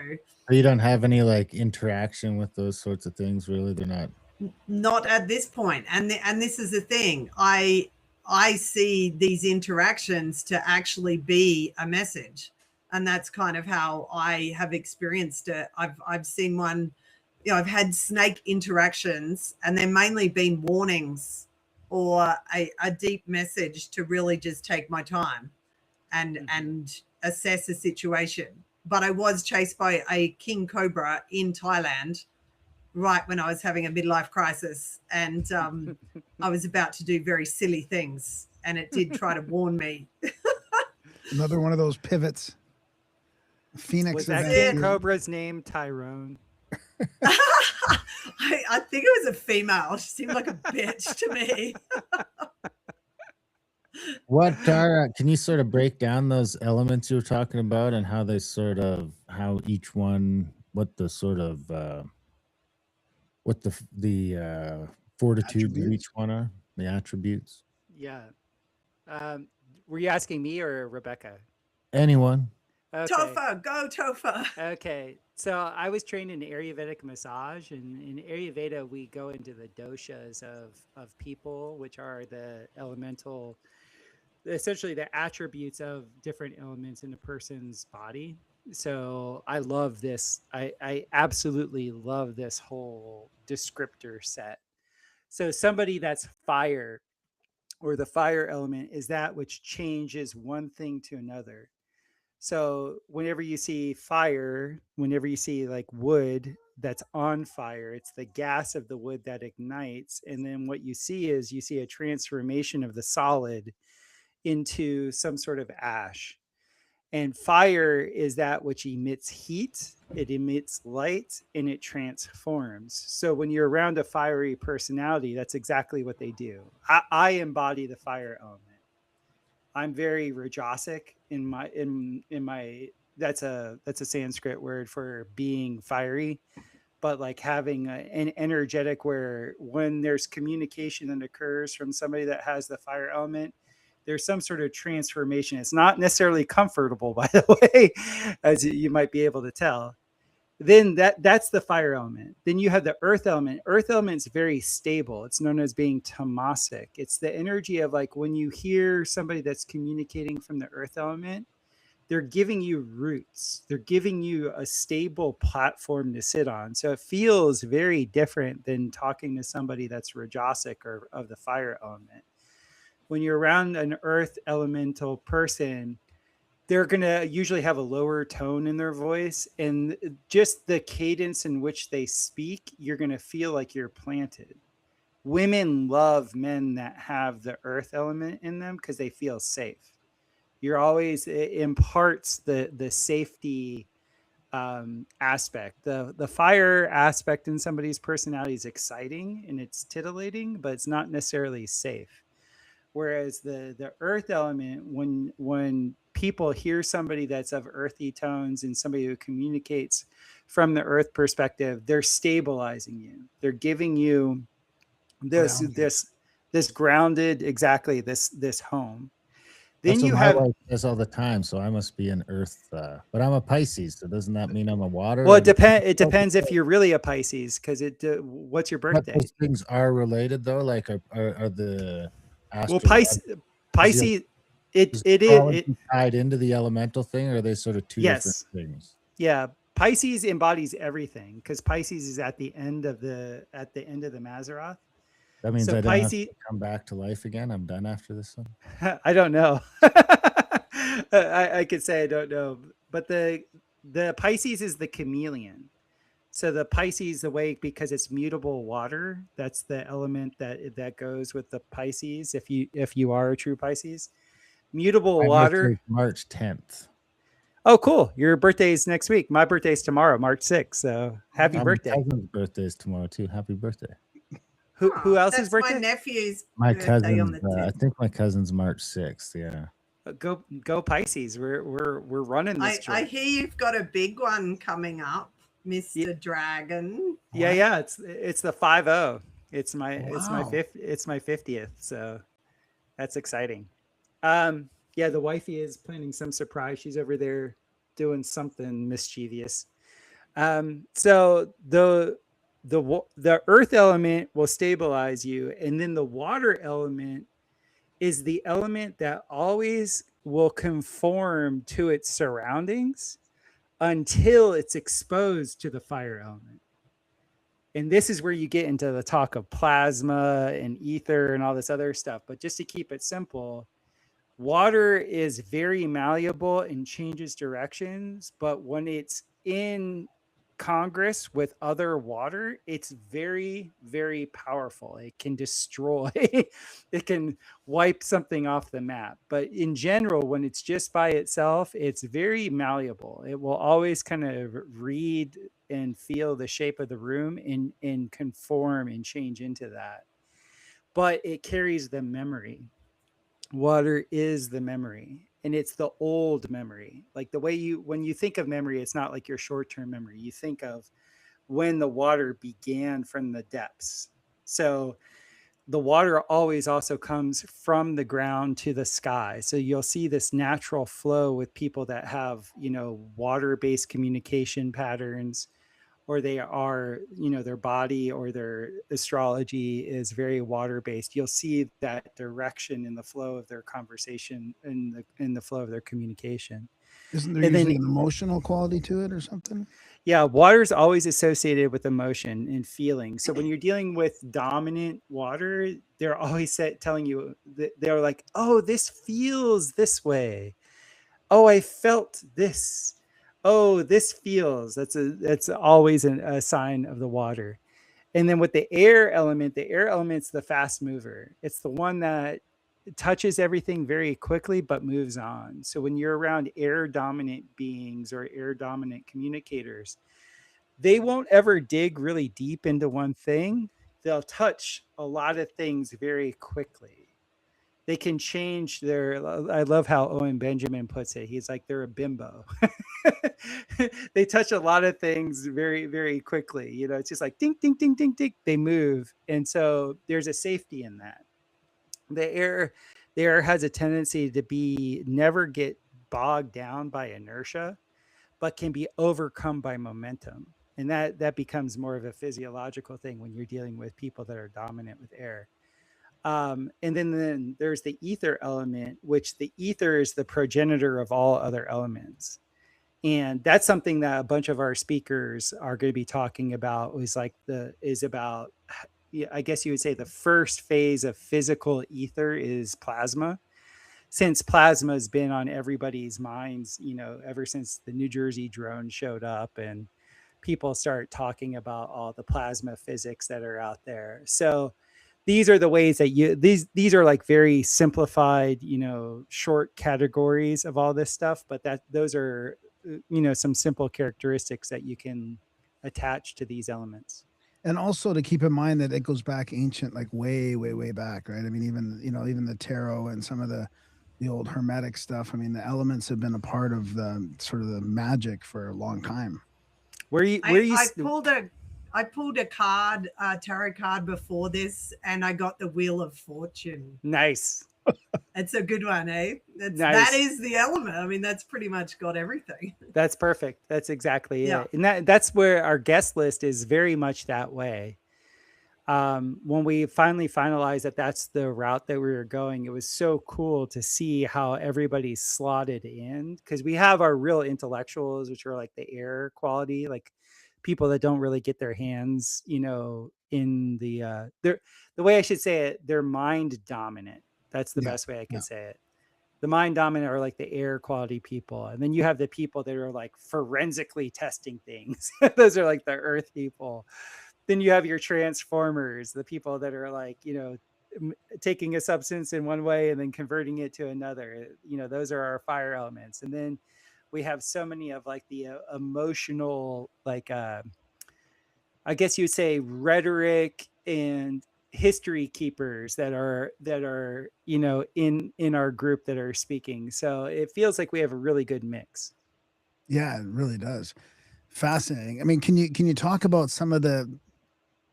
you don't have any like interaction with those sorts of things, really. They're not at this point. And this is the thing. I see these interactions to actually be a message. And that's kind of how I have experienced it. I've seen one, I've had snake interactions, and they're mainly been warnings or a deep message to really just take my time and assess a situation. But I was chased by a king cobra in Thailand right when I was having a midlife crisis, and I was about to do very silly things, and it did try to warn me. another one of those pivots. Phoenix. Was that event. King Cobra's name Tyrone? I think it was a female. She seemed like a bitch to me. What are can you sort of break down those elements you were talking about and how they how each one, what the sort of what the fortitudes of Attributes? each one are, the attributes? Yeah. Were you asking me or Rebecca? Anyone? Okay. Tofa, go Tofa. Okay. So I was trained in Ayurvedic massage, and in Ayurveda we go into the doshas of people, which are the elemental, essentially the attributes of different elements in a person's body. So I love this. I absolutely love this whole descriptor set. So somebody that's fire, or the fire element, is that which changes one thing to another. So whenever you see fire, whenever you see like wood that's on fire, it's the gas of the wood that ignites. And then what you see is you see a transformation of the solid into some sort of ash. And fire is that which emits heat, it emits light, and it transforms. So when you're around a fiery personality, that's exactly what they do. I embody the fire element. I'm very rajasic in my that's a Sanskrit word for being fiery, but like having an energetic, where when there's communication that occurs from somebody that has the fire element, there's some sort of transformation. It's not necessarily comfortable, by the way, as you might be able to tell. Then that's the fire element. Then you have the earth element. Earth element is very stable. It's known as being tamasic. It's the energy of like when you hear somebody that's communicating from the earth element, they're giving you roots. They're giving you a stable platform to sit on. So it feels very different than talking to somebody that's rajasic or of the fire element. When you're around an earth elemental person, they're going to usually have a lower tone in their voice, and just the cadence in which they speak, you're going to feel like you're planted. Women love men that have the earth element in them because they feel safe. You're always, it imparts the safety aspect. The fire aspect in somebody's personality is exciting and it's titillating, but it's not necessarily safe. Whereas the earth element, when people hear somebody that's of earthy tones and somebody who communicates from the earth perspective, they're stabilizing you. They're giving you this Grounding. this grounded, exactly, this home. Then That's what you my have, wife says all the time. So I must be an earth, but I'm a Pisces. So doesn't that mean I'm a water? well, Like, it depends if you're really a Pisces, because what's your but birthday? those things are related though. Like, are the Well, astrological Pisces, it is it is astrology it tied into the elemental thing, or are they sort of two different yes. things? Yeah, Pisces embodies everything because Pisces is at the end of the Mazzaroth. That means So I don't have to Pisces, come back to life again. I'm done after this one. I don't know. I could say I don't know, but the Pisces is the chameleon. So the Pisces, the way, because it's mutable water, that's the element that goes with the Pisces. If you are a true Pisces, mutable My birthday water. is March 10th. Oh, cool! Your birthday is next week. My birthday's tomorrow, March 6th. So happy My birthday! cousin's birthday is tomorrow too. Happy birthday. Who else's That's my birthday? nephew's My birthday on cousin's, the I 10th. think my cousin's March 6th. Yeah. Go Pisces! We're running this I joint. hear you've got a big one coming up, Mr. Yeah. Dragon. Yeah. It's the 5-0. It's my Wow. it's my 50th. So that's exciting. Yeah, the wifey is planning some surprise. She's over there doing something mischievous. So the earth element will stabilize you, and then the water element is the element that always will conform to its surroundings until it's exposed to the fire element. And this is where you get into the talk of plasma and ether and all this other stuff. But just to keep it simple, water is very malleable and changes directions, but when it's in congress with other water, it's very, very powerful. It can destroy, it can wipe something off the map. But in general, when it's just by itself, it's very malleable. It will always kind of read and feel the shape of the room and conform and change into that. But it carries the memory. Water is the memory, and it's the old memory. Like the way when you think of memory, it's not like your short-term memory. You think of when the water began from the depths. So the water always also comes from the ground to the sky. So you'll see this natural flow with people that have, water-based communication patterns, or they are, their body or their astrology is very water based. You'll see that direction in the flow of their conversation, in the flow of their communication. Isn't there And usually then, an emotional quality to it or something? yeah, water is always associated with emotion and feeling. So when you're dealing with dominant water, they're always telling you that they're like, oh, this feels this way. Oh, I felt this. Oh, this feels. That's always a sign of the water. And then with the air element's the fast mover. It's the one that touches everything very quickly but moves on. So when you're around air dominant beings or air dominant communicators, they won't ever dig really deep into one thing. They'll touch a lot of things very quickly. They can change I love how Owen Benjamin puts it. He's like, they're a bimbo. They touch a lot of things very, very quickly. It's just like ding, ding, ding, ding, ding. They move. And so there's a safety in that. The air has a tendency to never get bogged down by inertia, but can be overcome by momentum. And that becomes more of a physiological thing when you're dealing with people that are dominant with air. And then there's the ether element, which the ether is the progenitor of all other elements. And that's something that a bunch of our speakers are going to be talking about, is about, I guess you would say, the first phase of physical ether is plasma. Since plasma has been on everybody's minds, ever since the New Jersey drone showed up and people start talking about all the plasma physics that are out there. So these are the ways that these are like very simplified, short categories of all this stuff, but those are, some simple characteristics that you can attach to these elements. And also to keep in mind that it goes back ancient, like way, way, way back, right? I mean, even the tarot and some of the old hermetic stuff. I mean, the elements have been a part of the sort of the magic for a long time. I pulled a card, tarot card before this, and I got the Wheel of Fortune. Nice. It's a good one, eh? Nice. That is the element. I mean, that's pretty much got everything. That's perfect. That's exactly it. And that's where our guest list is very much that way. When we finally finalized that that's the route that we were going, it was so cool to see how everybody's slotted in, because we have our real intellectuals, which are like the air quality, like people that don't really get their hands, in the way I should say it, they're mind dominant. That's the best way I can say it. The mind dominant are like the air quality people. And then you have the people that are like forensically testing things. Those are like the earth people. Then you have your transformers, the people that are like, taking a substance in one way and then converting it to another. Those are our fire elements. And then we have so many of like the emotional, like, I guess you would say rhetoric and history keepers that are in our group that are speaking. So it feels like we have a really good mix. Yeah, it really does. Fascinating. I mean, can you talk about some of the,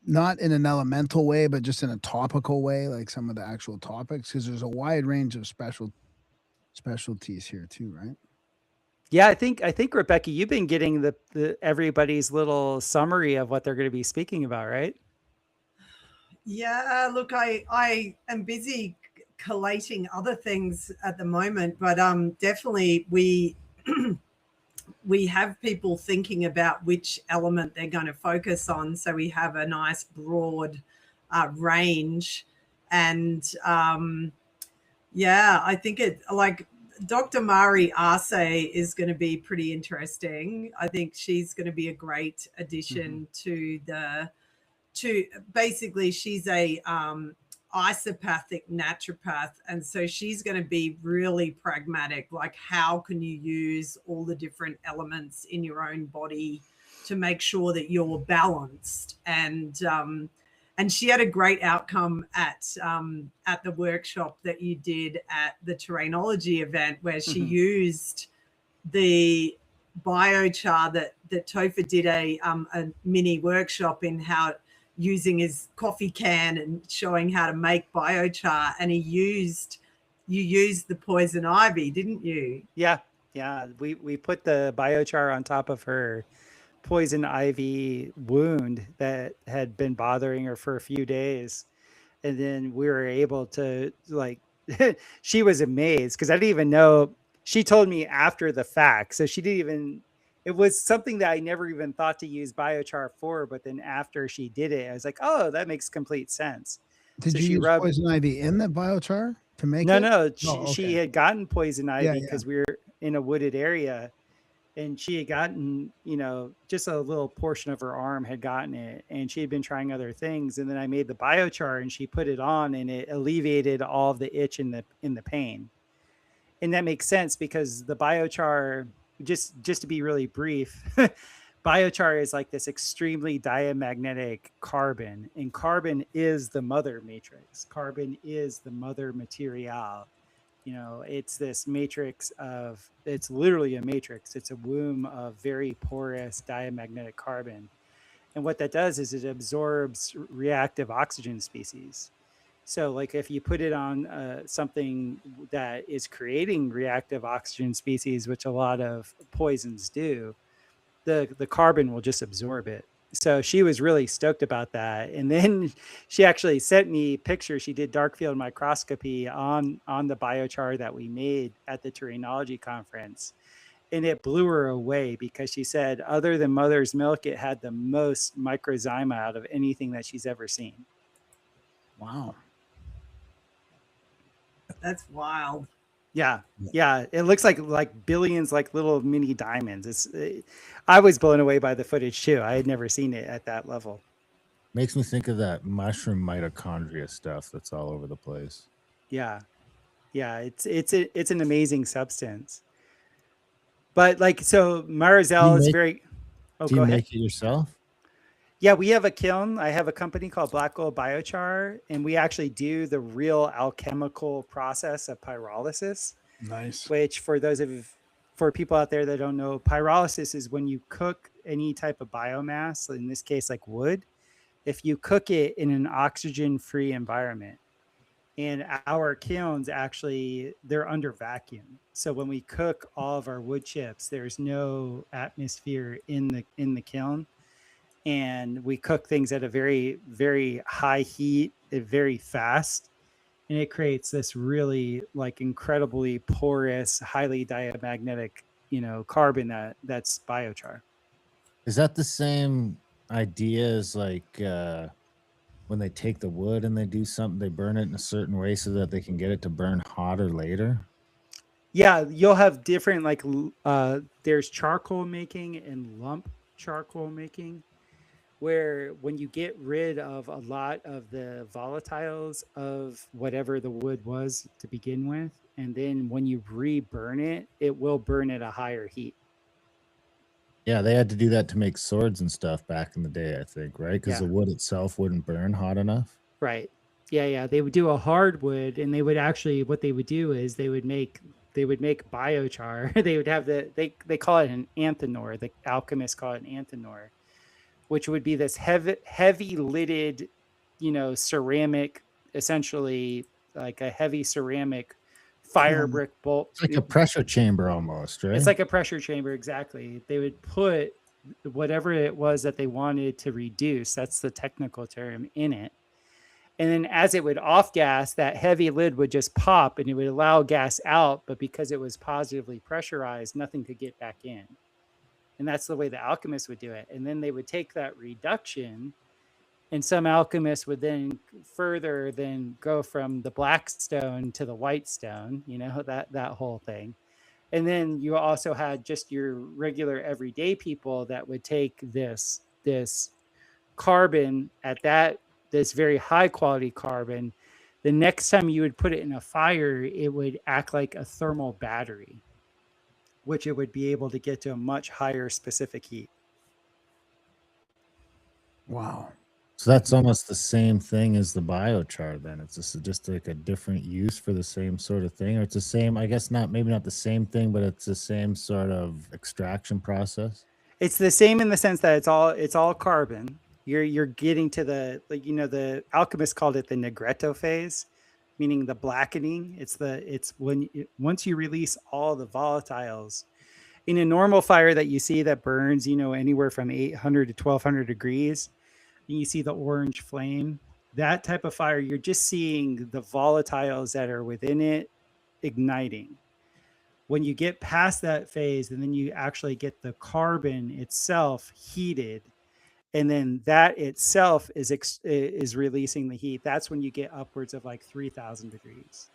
not in an elemental way, but just in a topical way, like some of the actual topics? Because there's a wide range of specialties here too, right? Yeah, I think Rebecca, you've been getting the everybody's little summary of what they're going to be speaking about, right? Yeah, look, I am busy collating other things at the moment, but definitely we have people thinking about which element they're going to focus on, so we have a nice broad range. And I think it, like, Dr. Mari Arce is going to be pretty interesting. I think she's going to be a great addition to basically she's a isopathic naturopath, and so she's going to be really pragmatic, like how can you use all the different elements in your own body to make sure that you're balanced. And she had a great outcome at the workshop that you did at the Terrainology event, where she used the biochar that Topher did a mini workshop in, how using his coffee can and showing how to make biochar, and you used the poison ivy, didn't you? Yeah. We put the biochar on top of her poison ivy wound that had been bothering her for a few days, and then we were able to, like, she was amazed because I didn't even know. She told me after the fact, so she didn't even. It was something that I never even thought to use biochar for, but then after she did it, I was like, "Oh, that makes complete sense." Did you use poison ivy in the biochar to make it? No. She had gotten poison ivy because we were in a wooded area, and she had gotten, just a little portion of her arm had gotten it, and she had been trying other things. And then I made the biochar, and she put it on, and it alleviated all of the itch and the pain. And that makes sense because the biochar, just to be really brief, biochar is like this extremely diamagnetic carbon, and carbon is the mother matrix. Carbon is the mother material. It's this matrix it's literally a matrix. It's a womb of very porous diamagnetic carbon. And what that does is it absorbs reactive oxygen species. So like if you put it on something that is creating reactive oxygen species, which a lot of poisons do, the carbon will just absorb it. So she was really stoked about that. And then she actually sent me pictures. She did dark field microscopy on the biochar that we made at the Terrainology conference. And it blew her away because she said, other than mother's milk, it had the most microzyma out of anything that she's ever seen. Wow. That's wild. Yeah. It looks like billions, like little mini diamonds. I was blown away by the footage too. I had never seen it at that level. Makes me think of that mushroom mitochondria stuff that's all over the place. Yeah. Yeah, it's an amazing substance. But like so Marizelle is very Oh, Do you go ahead. make it yourself? Yeah, we have a kiln. I have a company called Black Gold Biochar, and we actually do the real alchemical process of pyrolysis, Nice. which for people out there that don't know, pyrolysis is when you cook any type of biomass, in this case like wood, if you cook it in an oxygen-free environment. And our kilns actually, they're under vacuum. So when we cook all of our wood chips, there's no atmosphere in the kiln, and we cook things at a very, very high heat, very fast, and it creates this really like incredibly porous, highly diamagnetic, carbon that's biochar. Is that the same idea as like when they take the wood and they do something, they burn it in a certain way so that they can get it to burn hotter later? Yeah, you'll have different there's charcoal making and lump charcoal making, where when you get rid of a lot of the volatiles of whatever the wood was to begin with, and then when you re-burn it, it will burn at a higher heat. Yeah, they had to do that to make swords and stuff back in the day, I think, right? Because the wood itself wouldn't burn hot enough. Right. Yeah. They would do a hardwood, and they would actually, what they would do is they would make biochar. They would have they call it an anthenor. The alchemists call it an anthenor, which would be this heavy lidded, ceramic, essentially like a heavy ceramic fire brick bowl. It's like a pressure chamber almost, right? It's like a pressure chamber, exactly. They would put whatever it was that they wanted to reduce, that's the technical term, in it. And then as it would off gas, that heavy lid would just pop and it would allow gas out, but because it was positively pressurized, nothing could get back in. And that's the way the alchemists would do it. And then they would take that reduction, and some alchemists would then further go from the black stone to the white stone, that whole thing. And then you also had just your regular everyday people that would take this carbon this very high quality carbon. The next time you would put it in a fire, it would act like a thermal battery, which it would be able to get to a much higher specific heat. Wow. So that's almost the same thing as the biochar then. It's just like a different use for the same sort of thing, or it's the same, I guess maybe not the same thing, but it's the same sort of extraction process. It's the same in the sense that it's all carbon. You're getting to the alchemists called it the negretto phase, meaning the blackening. It's once you release all the volatiles in a normal fire that you see that burns, anywhere from 800 to 1200 degrees, and you see the orange flame. That type of fire, you're just seeing the volatiles that are within it igniting. When you get past that phase, and then you actually get the carbon itself heated, and then that itself is releasing the heat, that's when you get upwards of like 3000 degrees.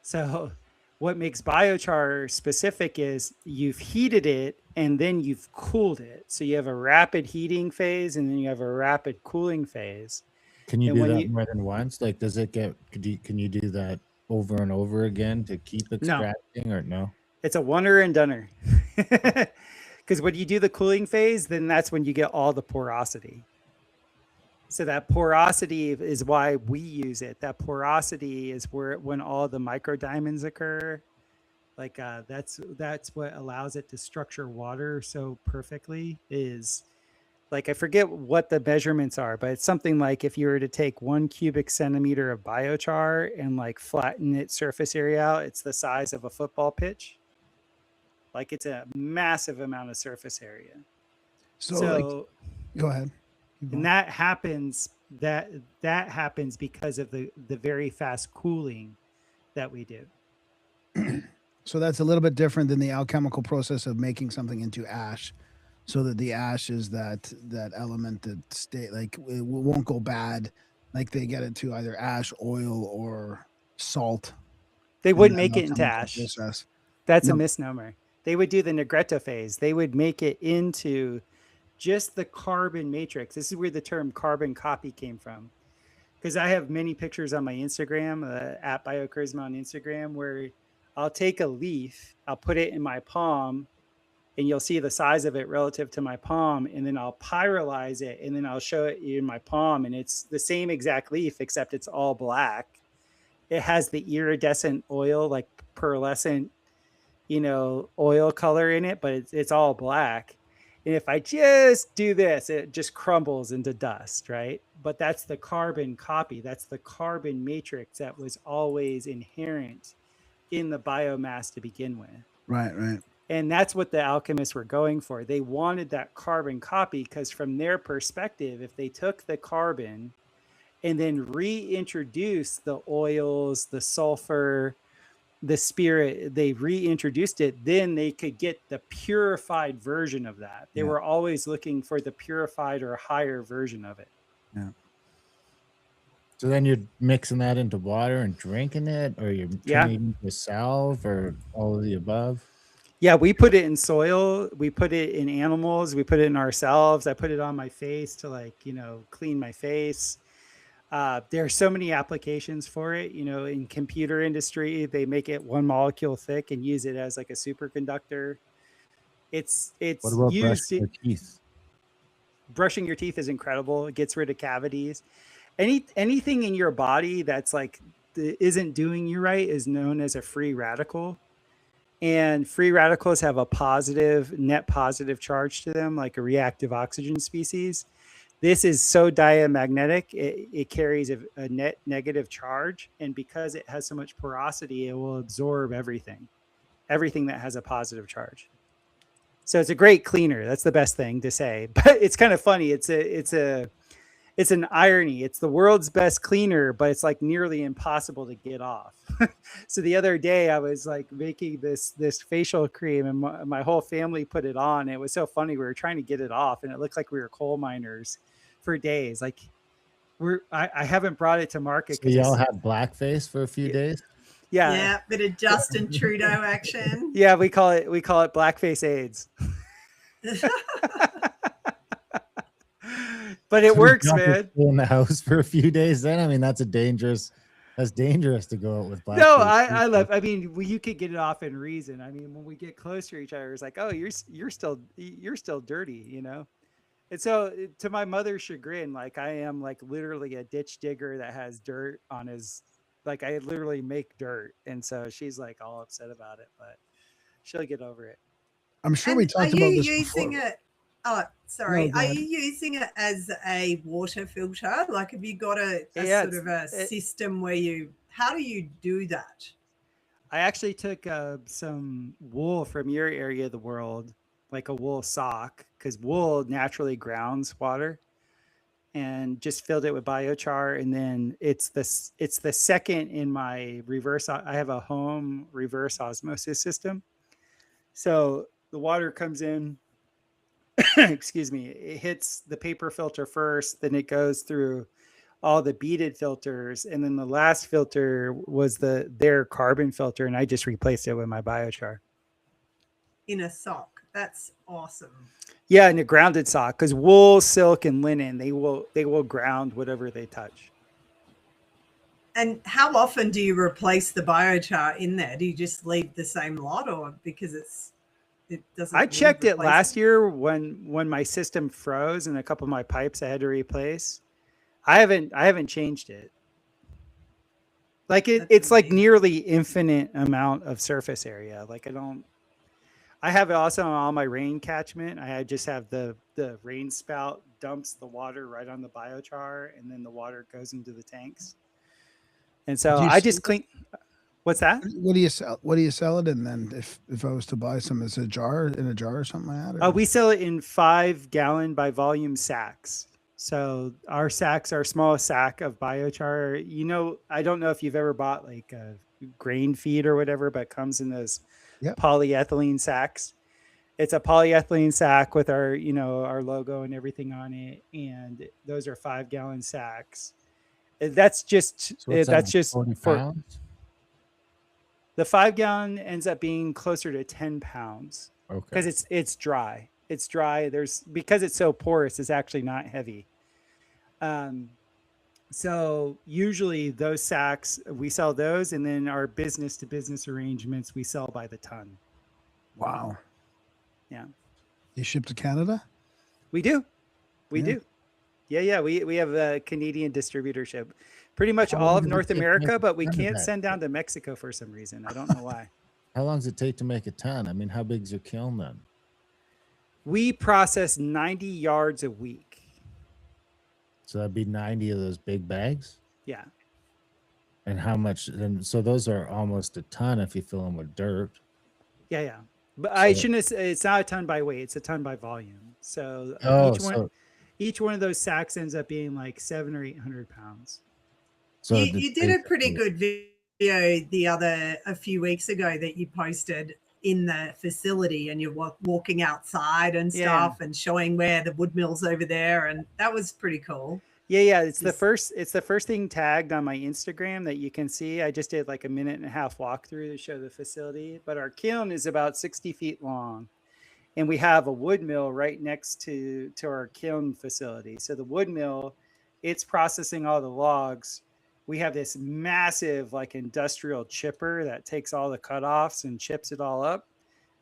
So what makes biochar specific is you've heated it and then you've cooled it. So you have a rapid heating phase and then you have a rapid cooling phase. Can you do that more than once? Like, can you do that over and over again to keep extracting, or no? It's a oneer and doneer. Because when you do the cooling phase, then that's when you get all the porosity. So that porosity is why we use it. That porosity is when all the micro diamonds occur. Like that's what allows it to structure water so perfectly. Is like, I forget what the measurements are, but it's something like if you were to take 1 cubic centimeter of biochar and like flatten its surface area out, it's the size of a football pitch. Like, it's a massive amount of surface area. So go ahead. And that happens because of the very fast cooling that we do. So that's a little bit different than the alchemical process of making something into ash, so that the ash is that element that like it won't go bad. Like they get it to either ash, oil, or salt. They wouldn't make it into ash. That's a misnomer. They would do the negretto phase. They would make it into just the carbon matrix. This is where the term carbon copy came from. Because I have many pictures on my Instagram, at BioCharisma on Instagram, where I'll take a leaf, I'll put it in my palm, and you'll see the size of it relative to my palm, and then I'll pyrolyze it, and then I'll show it in my palm, and it's the same exact leaf, except it's all black. It has the iridescent oil, like pearlescent, oil color in it, but it's all black. And if I just do this, it just crumbles into dust, right? But that's the carbon copy. That's the carbon matrix that was always inherent in the biomass to begin with. Right. And that's what the alchemists were going for. They wanted that carbon copy because from their perspective, if they took the carbon and then reintroduced the oils, the sulfur, the spirit, they reintroduced it, then they could get the purified version of that. They were always looking for the purified or higher version of it. Yeah. So then you're mixing that into water and drinking it, or you're turning it into salve, or all of the above? Yeah, we put it in soil. We put it in animals. We put it in ourselves. I put it on my face to clean my face. There are so many applications for it. In computer industry, they make it 1 molecule thick and use it as like a superconductor. It's What about used. brushing your teeth? Brushing your teeth is incredible. It gets rid of cavities. Anything in your body that's isn't doing you right is known as a free radical. And free radicals have a net positive charge to them, like a reactive oxygen species. This is so diamagnetic, it carries a net negative charge. And because it has so much porosity, it will absorb everything that has a positive charge. So it's a great cleaner. That's the best thing to say. But it's kind of funny. It's an irony. It's the world's best cleaner, but it's like nearly impossible to get off. So the other day I was like making this facial cream, and my whole family put it on. It was so funny. We were trying to get it off, and it looked like we were coal miners for days. Like I haven't brought it to market. So y'all had blackface for a few days? Yeah. Bit of Justin Trudeau action. Yeah, we call it blackface AIDS. But it works, man. In the house for a few days, then I mean that's dangerous to go out with blackface. No, I love. I mean, you could get it off in reason. I mean, when we get close to each other, it's like, oh, you're still dirty, And so, to my mother's chagrin, like I am like literally a ditch digger that has dirt on his. Like I literally make dirt, and so she's like all upset about it, but she'll get over it. I'm sure we talked about this before. Oh, sorry. No, are you using it as a water filter? Like, have you got a sort of a system where how do you do that? I actually took some wool from your area of the world, like a wool sock, because wool naturally grounds water, and just filled it with biochar. And then it's the second in my reverse. I have a home reverse osmosis system. So the water comes in, excuse me, it hits the paper filter first, then it goes through all the beaded filters, and then the last filter was their carbon filter, and I just replaced it with my biochar. In a sock. That's awesome. Yeah, in a grounded sock, because wool, silk, and linen, they will ground whatever they touch. And how often do you replace the biochar in there? Do you just leave the same lot, or because it doesn't? I checked it last year when my system froze and a couple of my pipes I had to replace. I haven't changed it. Like it's like nearly infinite amount of surface area. Like I have it also on all my rain catchment. I just have the rain spout dumps the water right on the biochar, and then the water goes into the tanks. And so I just clean. What's that? What do you sell? What do you sell it in then? If I was to buy some, is it in a jar or something like that? We sell it in 5-gallon by volume sacks. So our sacks, our smallest sack of biochar. I don't know if you've ever bought like a grain feed or whatever, but it comes in those polyethylene sacks. It's a polyethylene sack with our logo and everything on it, and those are 5-gallon sacks. That's just 40 for pounds? the 5-gallon ends up being closer to 10 pounds. Okay. Because it's dry. It's dry. Because it's so porous, it's actually not heavy. So usually those sacks, we sell those, and then our business to business arrangements, we sell by the ton. Wow. Yeah. You ship to Canada? We do. We Yeah. do. Yeah. We have a Canadian distributorship. Pretty much How all long of does it North take to make America, a but we ton of can't that? send down to Mexico for some reason. I don't know why. How long does it take to make a ton? I mean, how big's your kiln then? We process 90 yards a week. So that'd be 90 of those big bags. Yeah. And how much? And so those are almost a ton if you fill them with dirt. Yeah. But I So- shouldn't have, it's not a ton by weight, it's a ton by volume. So Oh, each one of those sacks ends up being like 700 or 800 pounds. so You did a pretty good video a few weeks ago that you posted in the facility, and you're walking outside and stuff and showing where the wood mill's over there, and that was pretty cool. Yeah. It's the first thing tagged on my Instagram that you can see. I just did like a 1.5-minute walkthrough to show the facility, but our kiln is about 60 feet long, and we have a wood mill right next to our kiln facility. So the wood mill, it's processing all the logs. We have this massive like industrial chipper that takes all the cutoffs and chips it all up.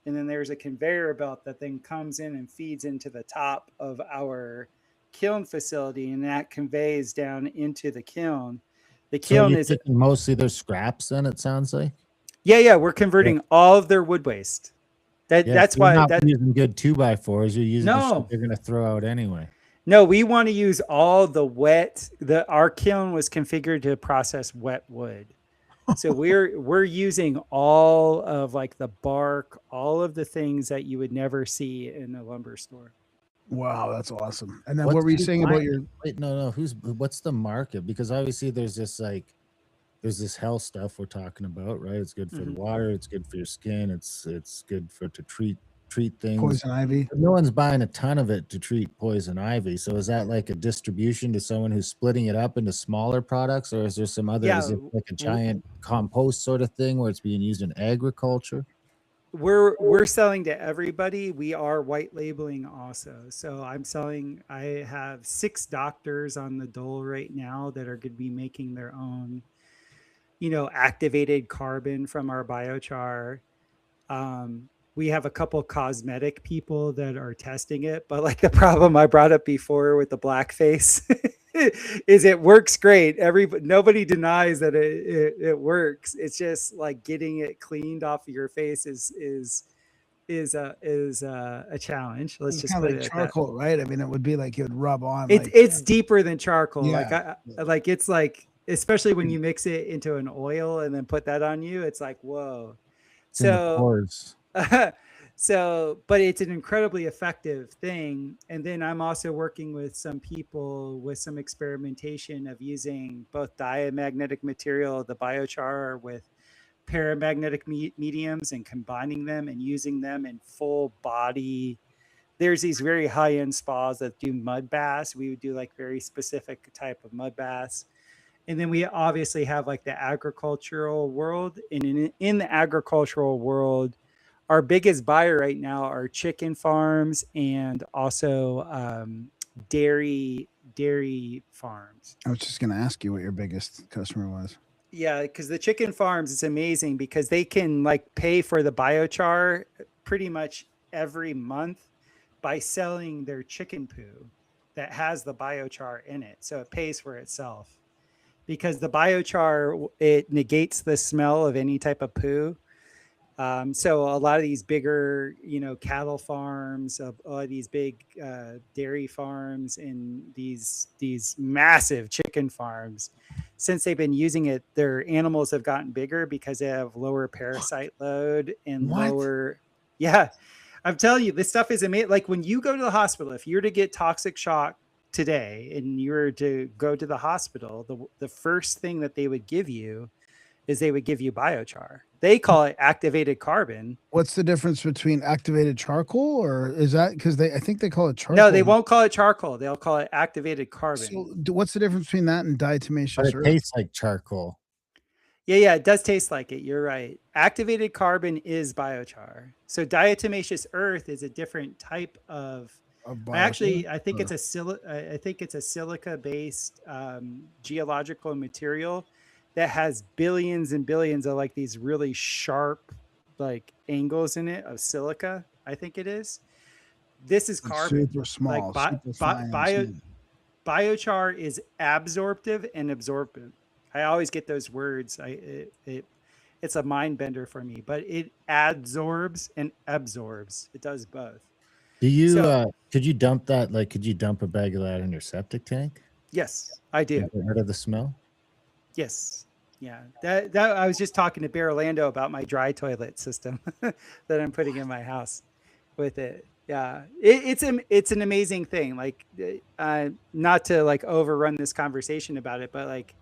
And then there's a conveyor belt that then comes in and feeds into the top of our kiln facility, and that conveys down into the kiln. The kiln is mostly their scraps then, it sounds like. Yeah, we're converting all of their wood waste. That's you're why not using good 2x4s, you're using the No. shit they're gonna throw out anyway. No, we want to use all the our kiln was configured to process wet wood. So we're using all of like the bark, all of the things that you would never see in a lumber store. Wow, that's awesome. And then What's what were you the saying about your? Wait, no, what's the market? Because obviously there's this health stuff we're talking about, right? It's good for the water, it's good for your skin, it's good to treat things. Poison ivy. But no one's buying a ton of it to treat poison ivy. So is that like a distribution to someone who's splitting it up into smaller products, or is there some other? Is it like a giant compost sort of thing where it's being used in agriculture? We're selling to everybody. We are white labeling also. So I have 6 doctors on the dole right now that are going to be making their own, activated carbon from our biochar. We have a couple cosmetic people that are testing it, but like the problem I brought up before with the blackface is it works great. Nobody denies that it works. It's just like getting it cleaned off of your face is a challenge. Let's It's just kind put of it like at charcoal, right? I mean, it would be like it would rub on. it's deeper than charcoal. Yeah. It's like, especially when you mix it into an oil and then put that on you, it's like, whoa. It's in the pores. But it's an incredibly effective thing. And then I'm also working with some people with some experimentation of using both diamagnetic material, the biochar, with paramagnetic mediums, and combining them and using them in full body. There's these very high-end spas that do mud baths. We would do like very specific type of mud baths. And then we obviously have like the agricultural world. And in the agricultural world, our biggest buyer right now are chicken farms and also dairy farms. I was just going to ask you what your biggest customer was. Yeah, because the chicken farms, it's amazing because they can like pay for the biochar pretty much every month by selling their chicken poo that has the biochar in it. So it pays for itself because the biochar, it negates the smell of any type of poo. So a lot of these bigger, cattle farms, a lot of these big dairy farms, and these massive chicken farms, since they've been using it, their animals have gotten bigger because they have lower parasite load and lower. Yeah, I'm telling you, this stuff is amazing. Like when you go to the hospital, if you're to get toxic shock today and you were to go to the hospital, the first thing that they would give you is they would give you biochar. They call it activated carbon. What's the difference between activated charcoal, or is that because I think they call it charcoal? No, they won't call it charcoal. They'll call it activated carbon. So what's the difference between that and diatomaceous But it earth? tastes like charcoal. Yeah, it does taste like it. You're right. Activated carbon is biochar. So diatomaceous earth is a different type of. biochar? I think Or- it's I think it's a silica based geological material that has billions and billions of like these really sharp like angles in it of silica. I think it is. This is It's carbon. super Like small, super fine and smooth. biochar is absorptive and absorptive. I always get those words. It's a mind bender for me, but it adsorbs and absorbs. It does both. Do you So could you dump that? Like, could you dump a bag of that in your septic tank? yes, I do. And get rid of the smell. Yes. Yeah. That I was just talking to Bear Orlando about my dry toilet system that I'm putting in my house with it. Yeah. It's an amazing thing. Like not to like overrun this conversation about it, but like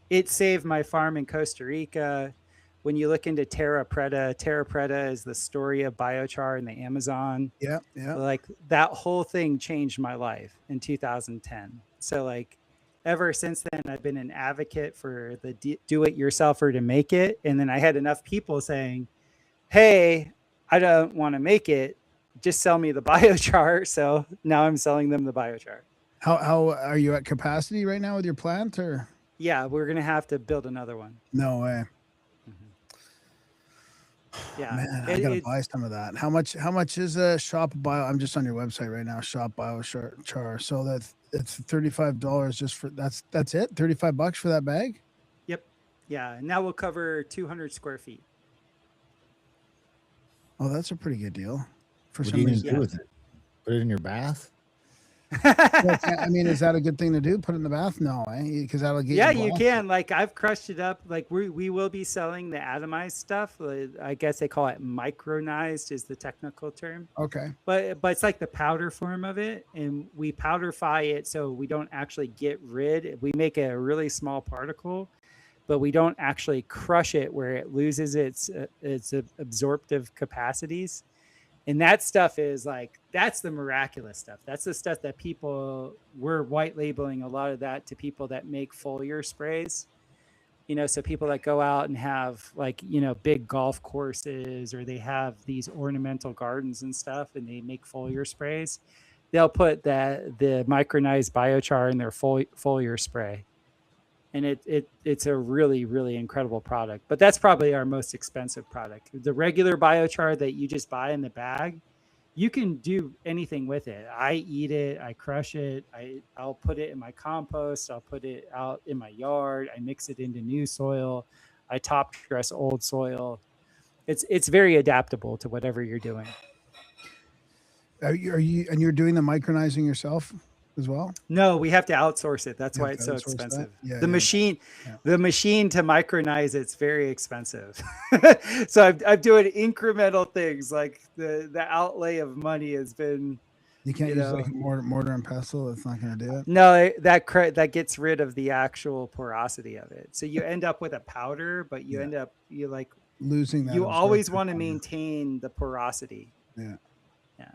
it saved my farm in Costa Rica. When you look into Terra Preta is the story of biochar in the Amazon. Yeah, yeah. Like that whole thing changed my life in 2010. So like ever since then, I've been an advocate for the do-it-yourselfer to make it. And then I had enough people saying, "Hey, I don't want to make it. Just sell me the biochar." So now I'm selling them the biochar. How are you at capacity right now with your plant, or Yeah, we're gonna have to build another one. no way? Yeah, Man, I gotta buy some of that. How much is a shop bio? I'm just on your website right now. Shop biochar. So that's it's $35 just for that's it. $35 for that bag. Yep. Yeah, and that will cover 200 square feet. Oh, that's a pretty good deal. For What are some you gonna reason, do with it? Put it in your bath? Well, I mean, is that a good thing to do? Put it in the bath? No, because that'll get Yeah, you. you can. Like I've crushed it up. Like we will be selling the atomized stuff. I guess they call it micronized is the technical term. Okay. But it's like the powder form of it, and we powderify it so we don't actually get rid. We make a really small particle, but we don't actually crush it where it loses its absorptive capacities. And that stuff is like that's the miraculous stuff. That's the stuff that we're white labeling a lot of that to people that make foliar sprays. So people that go out and have like big golf courses, or they have these ornamental gardens and stuff, and they make foliar sprays. They'll put the micronized biochar in their foliar spray, and it's a really, really incredible product. But that's probably our most expensive product. The regular biochar that you just buy in the bag, you can do anything with it. I eat it, I crush it, I'll put it in my compost, I'll put it out in my yard, I mix it into new soil, I top dress old soil. It's very adaptable to whatever you're doing. Are you and you're doing the micronizing yourself as well? No, we have to outsource it. That's You why have it's to so outsource that? expensive. Yeah, The yeah. machine, Yeah. the machine to micronize it's very expensive. So I'm doing incremental things. Like the outlay of money has been You can't You use know. like a mortar and pestle. That's not going to do it. no that gets rid of the actual porosity of it. So you end up with a powder, but you Yeah. end up Losing that. you always absorptive want to power. maintain the porosity. Yeah. Yeah.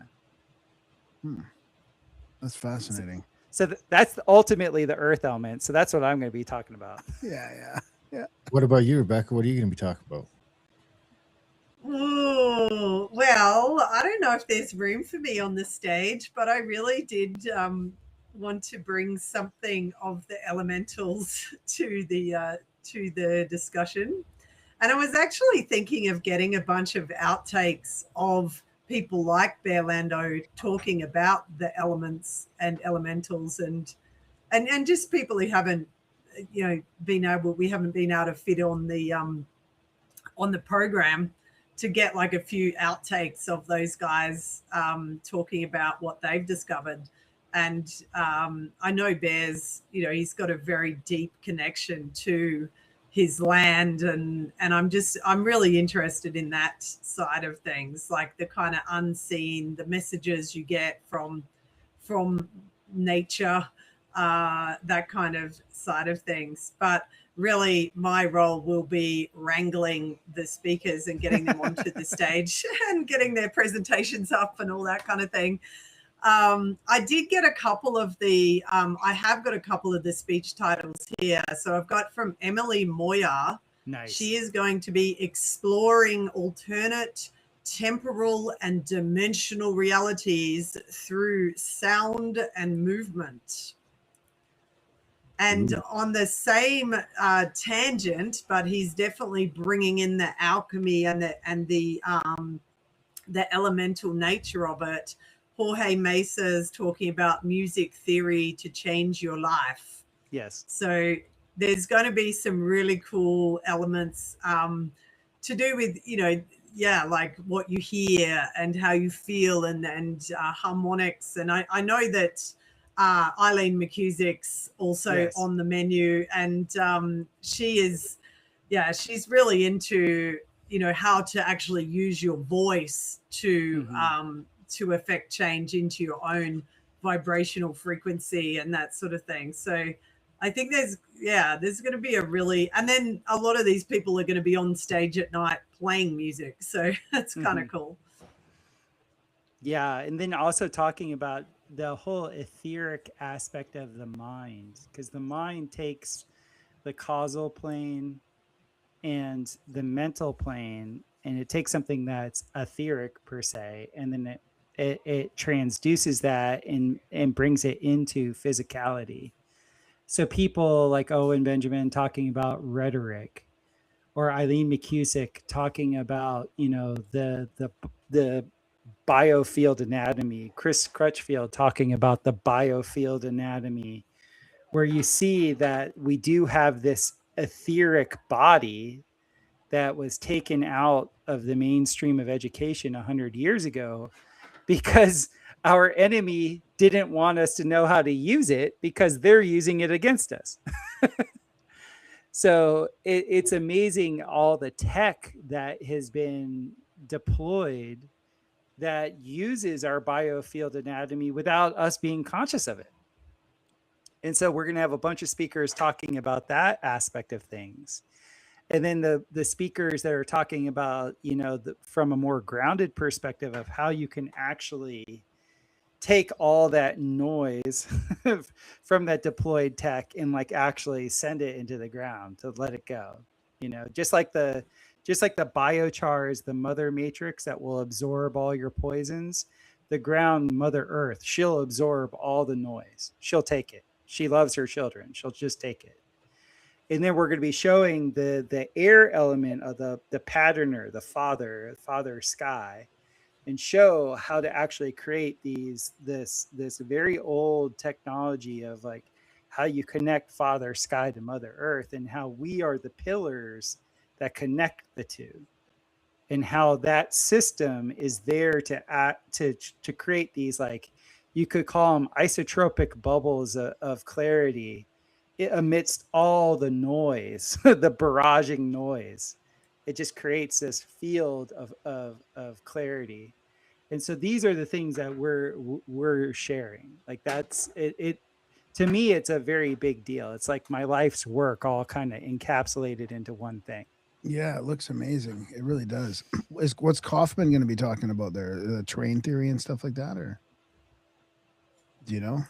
That's fascinating. So that's ultimately the earth element. So that's what I'm going to be talking about. Yeah. What about you, Rebecca? What are you gonna be talking about? Ooh, well, I don't know if there's room for me on the stage, but I really did want to bring something of the elementals to the discussion. And I was actually thinking of getting a bunch of outtakes of people like Bearlando talking about the elements and elementals and just people who haven't we haven't been able to fit on the program, to get like a few outtakes of those guys talking about what they've discovered. And I know Bear's, he's got a very deep connection to his land, and I'm really interested in that side of things, like the kind of unseen, the messages you get from nature, that kind of side of things. But really my role will be wrangling the speakers and getting them onto the stage and getting their presentations up and all that kind of thing. I did get a couple of I have got a couple of the speech titles here. So I've got from Emily Moyer, Nice. She is going to be exploring alternate temporal and dimensional realities through sound and movement. And on the same tangent, but he's definitely bringing in the alchemy and the elemental nature of it. Jorge Mesa's talking about music theory to change your life. Yes. So there's going to be some really cool elements to do with, like what you hear and how you feel and harmonics. And I know that Eileen McCusick's also on the menu, and she's really into, how to actually use your voice to affect change into your own vibrational frequency and that sort of thing. So I think there's going to be and then a lot of these people are going to be on stage at night playing music. So that's kind of cool. Yeah. And then also talking about the whole etheric aspect of the mind, because the mind takes the causal plane and the mental plane, and it takes something that's etheric per se, and then it transduces that and brings it into physicality. So people like Owen Benjamin talking about rhetoric, or Eileen McCusick talking about, the biofield anatomy, Chris Crutchfield talking about the biofield anatomy, where you see that we do have this etheric body that was taken out of the mainstream of education 100 years ago because our enemy didn't want us to know how to use it because they're using it against us. So it's amazing all the tech that has been deployed that uses our biofield anatomy without us being conscious of it. And so we're going to have a bunch of speakers talking about that aspect of things. And then the speakers that are talking about, from a more grounded perspective of how you can actually take all that noise from that deployed tech and like actually send it into the ground to let it go. Just like the biochar is the mother matrix that will absorb all your poisons. The ground, Mother Earth, she'll absorb all the noise. She'll take it. She loves her children. She'll just take it. And then we're going to be showing the air element of the patterner, the father sky, and show how to actually create this very old technology of like how you connect Father Sky to Mother Earth, and how we are the pillars that connect the two, and how that system is there to create these, like, you could call them isotropic bubbles of clarity amidst all the noise, the barraging noise. It just creates this field of clarity. And so these are the things that we're sharing. Like that's it. To me, it's a very big deal. It's like my life's work all kind of encapsulated into one thing. Yeah, it looks amazing. It really does. What's Kaufman going to be talking about there? The terrain theory and stuff like that, or do you know?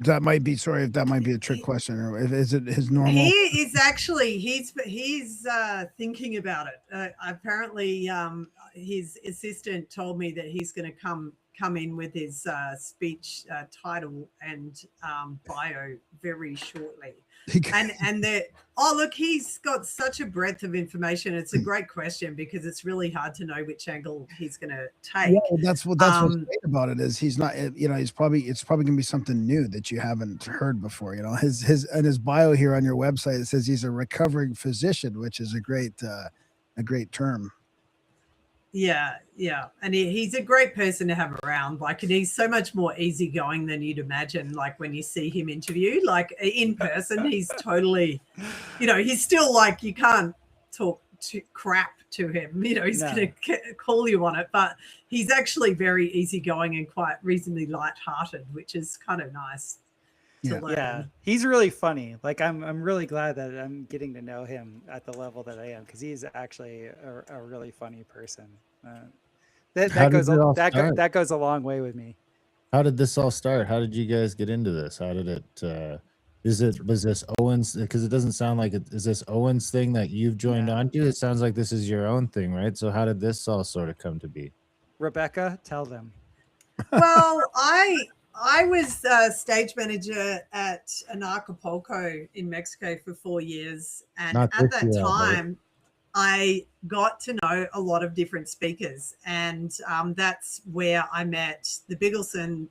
That might be if that might be a trick question, or is it his normal? He is actually he's thinking about it. Apparently, his assistant told me that he's going to come in with his speech title and bio very shortly. And look, he's got such a breadth of information. It's a great question because it's really hard to know which angle he's going to take. Yeah, that's what's great about it is he's not, it's probably going to be something new that you haven't heard before. His bio here on your website, it says he's a recovering physician, which is a great term. Yeah. And he's a great person to have around. Like, and he's so much more easygoing than you'd imagine. Like when you see him interviewed, like in person, he's totally, he's still like, you can't talk crap to him. He's going to call you on it, but he's actually very easygoing and quite reasonably lighthearted, which is kind of nice. Yeah, he's really funny. Like I'm really glad that I'm getting to know him at the level that I am, because he's actually a really funny person. That goes a long way with me. How did this all start? How did you guys get into this? How did it Was this Owen's? Because it doesn't sound like it. Is this Owen's thing that you've joined Yeah. onto? It sounds like this is your own thing, right? So how did this all sort of come to be? Rebecca, tell them. Well, I was stage manager at an Acapulco in Mexico for 4 years, and Not at this that year, I hope. time, I got to know a lot of different speakers, and that's where I met the Biggleson,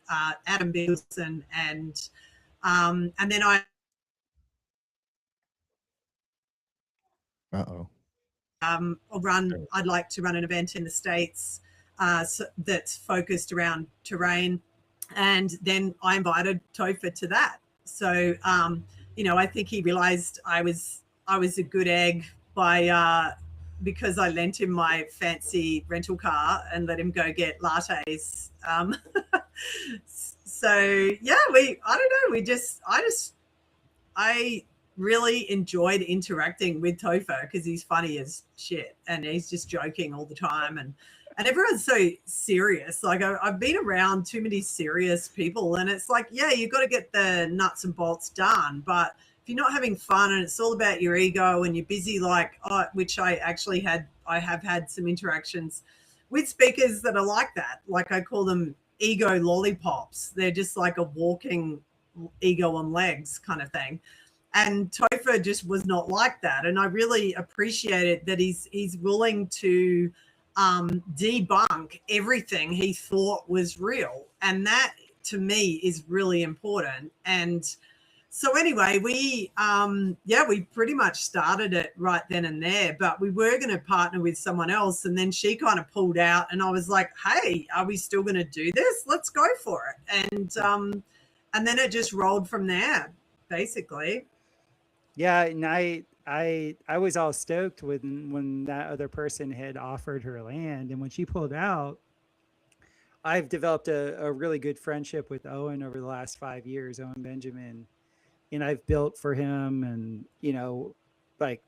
Adam Biggleson, and then I Uh-oh. I'd like to run an event in the States that's focused around terrain. And then I invited Topher to that. So, I think he realized I was a good egg because I lent him my fancy rental car and let him go get lattes. So yeah, I really enjoyed interacting with Topher because he's funny as shit and he's just joking all the time, and everyone's so serious. Like I've been around too many serious people, and it's like, yeah, you've got to get the nuts and bolts done, but if you're not having fun and it's all about your ego and you're busy, which I have had some interactions with speakers that are like that. Like I call them ego lollipops. They're just like a walking ego on legs kind of thing. And Topher just was not like that. And I really appreciated that he's willing to debunk everything he thought was real. And that to me is really important. And so anyway, we pretty much started it right then and there, but we were going to partner with someone else. And then she kind of pulled out and I was like, hey, are we still going to do this? Let's go for it. And then it just rolled from there, basically. Yeah, and I was all stoked when that other person had offered her land, and when she pulled out, I've developed a really good friendship with Owen over the last 5 years, Owen Benjamin, and I've built for him, and like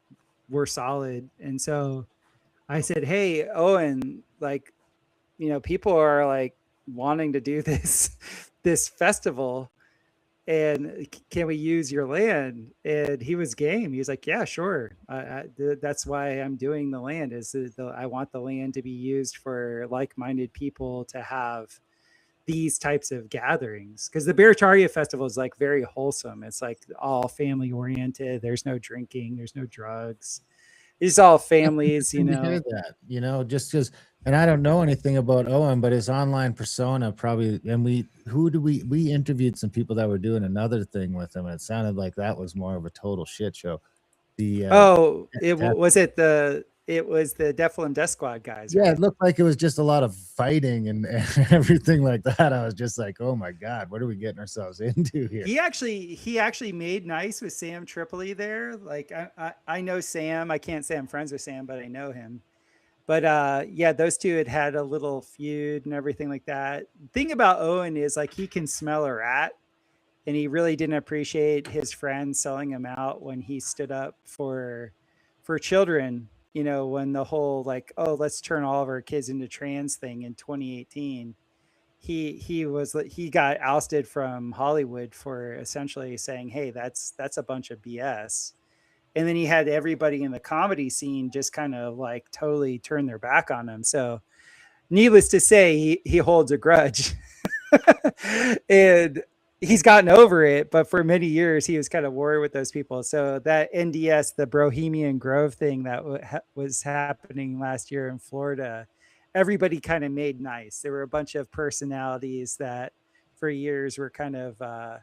we're solid. And so I said, hey, Owen, like, people are like wanting to do this festival, and can we use your land? And he was game. He was like, yeah, sure. That's why I'm doing the land, I want the land to be used for like-minded people to have these types of gatherings, because the Barataria Festival is like very wholesome. It's like all family oriented. There's no drinking, there's no drugs. It's all families, To hear that, just because, and I don't know anything about Owen, but his online persona probably, and we interviewed some people that were doing another thing with him, and it sounded like that was more of a total shit show. It was the Deflin Death Squad guys. Yeah, right? it looked like it was just a lot of fighting and everything like that. I was just like, oh my God, what are we getting ourselves into here? He actually made nice with Sam Tripoli there. Like I know Sam. I can't say I'm friends with Sam, but I know him. But yeah, those two had a little feud and everything like that. Thing about Owen is like he can smell a rat, and he really didn't appreciate his friends selling him out when he stood up for children. When the whole like, oh, let's turn all of our kids into trans thing in 2018, he got ousted from Hollywood for essentially saying, hey, that's a bunch of BS. And then he had everybody in the comedy scene just kind of like totally turn their back on him. So needless to say, he holds a grudge. And he's gotten over it, but for many years he was kind of warring with those people. So that NDS, the Bohemian Grove thing that was happening last year in Florida, everybody kind of made nice. There were a bunch of personalities that for years were kind of a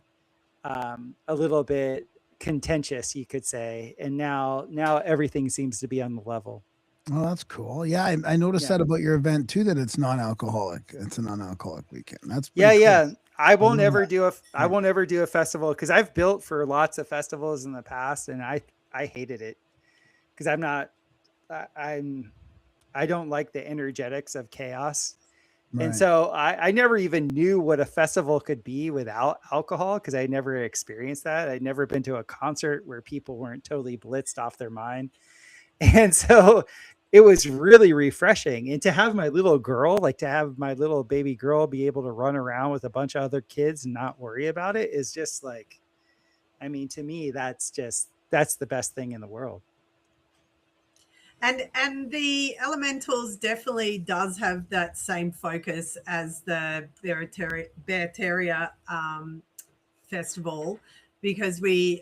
little bit contentious, you could say, and now everything seems to be on the level. Oh, that's cool. Yeah, I noticed that about your event too, that it's non-alcoholic. It's a non-alcoholic weekend. That's pretty cool. I won't ever do a festival, because I've built for lots of festivals in the past, and I hated it because I don't like the energetics of chaos. Right. And so I never even knew what a festival could be without alcohol, because I never experienced that. I'd never been to a concert where people weren't totally blitzed off their mind. And so it was really refreshing. And to have my little baby girl be able to run around with a bunch of other kids and not worry about it is just like, I mean, to me, that's the best thing in the world. And the Elementals definitely does have that same focus as the Beartaria festival, because we've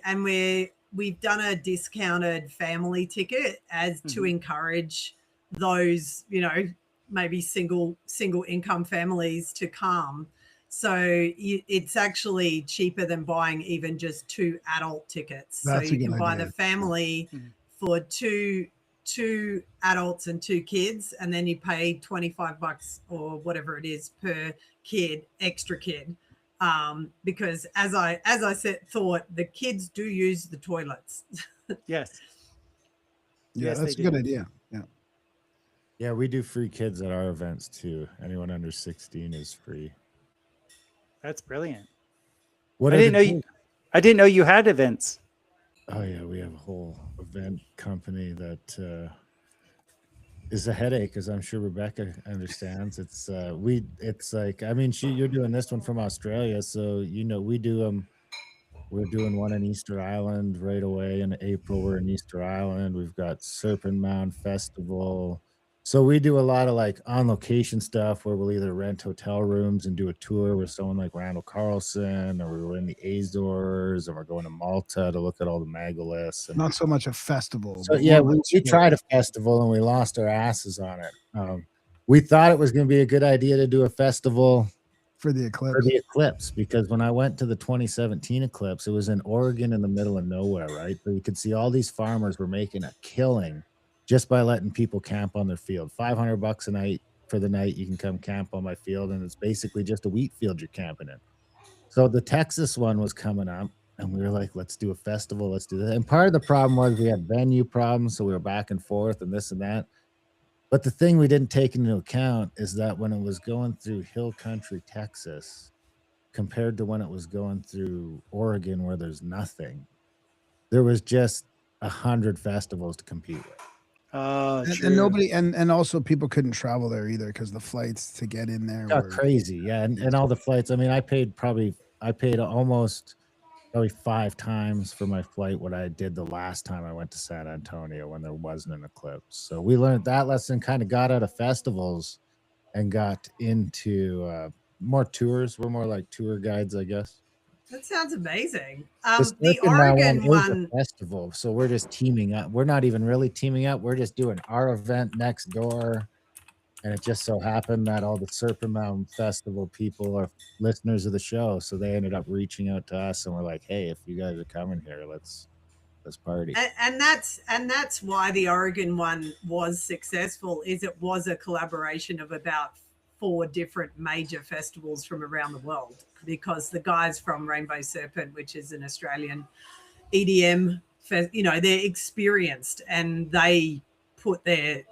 done a discounted family ticket as to encourage those, maybe single income families to come. So it's actually cheaper than buying even just 2 adult tickets. That's so a you good can buy idea. the family for two adults and 2 kids, and then you pay $25 or whatever it is per kid, extra kid. Because as I thought, the kids do use the toilets. Yes. Yeah, Yes, that's a they good do. idea. Yeah. Yeah, we do free kids at our events too. Anyone under 16 is free. That's brilliant. What I are didn't the know you. I didn't know you had events. Oh yeah, we have a whole event company that is a headache, as I'm sure Rebecca understands. It's like, I mean, you're doing this one from Australia, so we do them. We're doing one in Easter Island right away in April. We're in Easter Island. We've got Serpent Mound Festival. So we do a lot of like on location stuff where we'll either rent hotel rooms and do a tour with someone like Randall Carlson, or we're in the Azores, and we're going to Malta to look at all the megaliths. And Not so much a festival. so but yeah, more we like tried a festival and we lost our asses on it. We thought it was going to be a good idea to do a festival for the eclipse. Because when I went to the 2017 eclipse, it was in Oregon in the middle of nowhere, right? But you could see all these farmers were making a killing just by letting people camp on their field. $500 a night for the night. You can come camp on my field, and it's basically just a wheat field you're camping in. So the Texas one was coming up, and we were like, let's do a festival. Let's do that. And part of the problem was we had venue problems. So we were back and forth and this and that. But the thing we didn't take into account is that when it was going through Hill Country, Texas, compared to when it was going through Oregon, where there's nothing, there was just 100 festivals to compete with. Oh, true. And nobody, and also people couldn't travel there either because the flights to get in there Got were crazy. Yeah. And all the flights. I mean, I paid almost probably 5 times for my flight what I did the last time I went to San Antonio when there wasn't an eclipse. So we learned that lesson, kind of got out of festivals and got into more tours. We're more like tour guides, I guess. That sounds amazing. The The Oregon Oregon is one, a festival, so we're just teaming up. We're not even really teaming up. We're just doing our event next door. And it just so happened that all the Serpent Mound Festival people are listeners of the show. So they ended up reaching out to us, and we're like, hey, if you guys are coming here, let's party. and that's why the Oregon one was successful, is it was a collaboration of about 4 different major festivals from around the world, because the guys from Rainbow Serpent, which is an Australian EDM, they're experienced, and they put their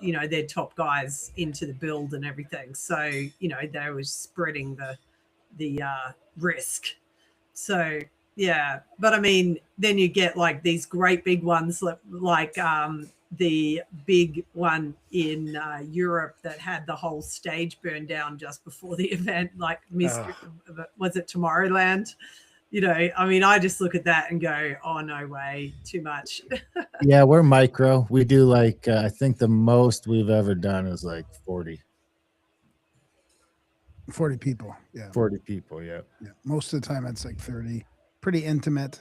top guys into the build and everything. So they were spreading the risk. So yeah, but I mean, then you get like these great big ones like the big one in Europe that had the whole stage burned down just before the event, like was it Tomorrowland? I mean, I just look at that and go, oh, no way, too much. Yeah, we're micro. We do like, I think the most we've ever done is like 40 people. Yeah. 40 people. Yeah. Yeah. Most of the time it's like 30. Pretty intimate.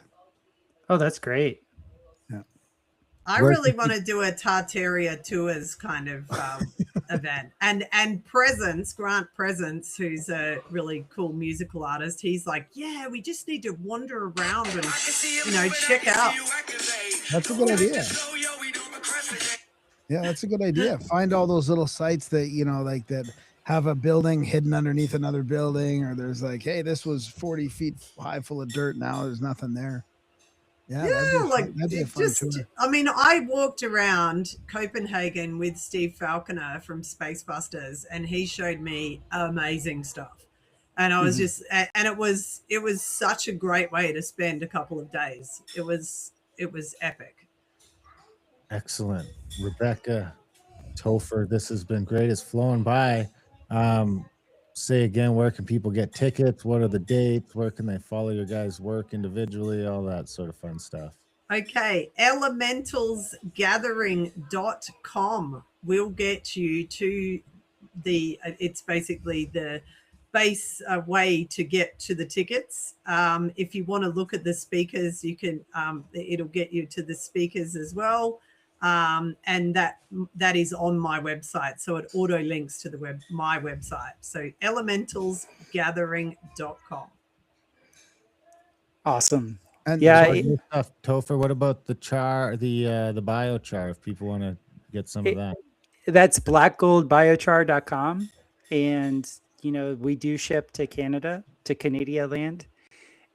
Oh, that's great. Yeah. I really want to do a Tartaria Tours kind of event. And Grant Presence, who's a really cool musical artist, he's like, yeah, we just need to wander around and, check out. That's a good idea. Yeah, that's a good idea. Find all those little sites that, like that have a building hidden underneath another building, or there's like, hey, this was 40 feet high full of dirt. Now there's nothing there. Yeah, that'd be a fun tour. I mean, I walked around Copenhagen with Steve Falconer from Space Busters, and he showed me amazing stuff. And I was and it was such a great way to spend a couple of days. It was epic. Excellent. Rebecca, Topher, this has been great. It's flowing by. say again, where can people get tickets? What are the dates? Where can they follow your guys' work individually? All that sort of fun stuff. Okay, elementalsgathering.com will get you to it's basically the base way to get to the tickets. If you want to look at the speakers, you can, it'll get you to the speakers as well. And that is on my website. So it auto links to my website. So elementalsgathering.com. Awesome. And Yeah, so- it- Stuff, Topher, what about the biochar, if people want to get some of that? That's blackgoldbiochar.com. And, you know, we do ship to Canada, to Canada land.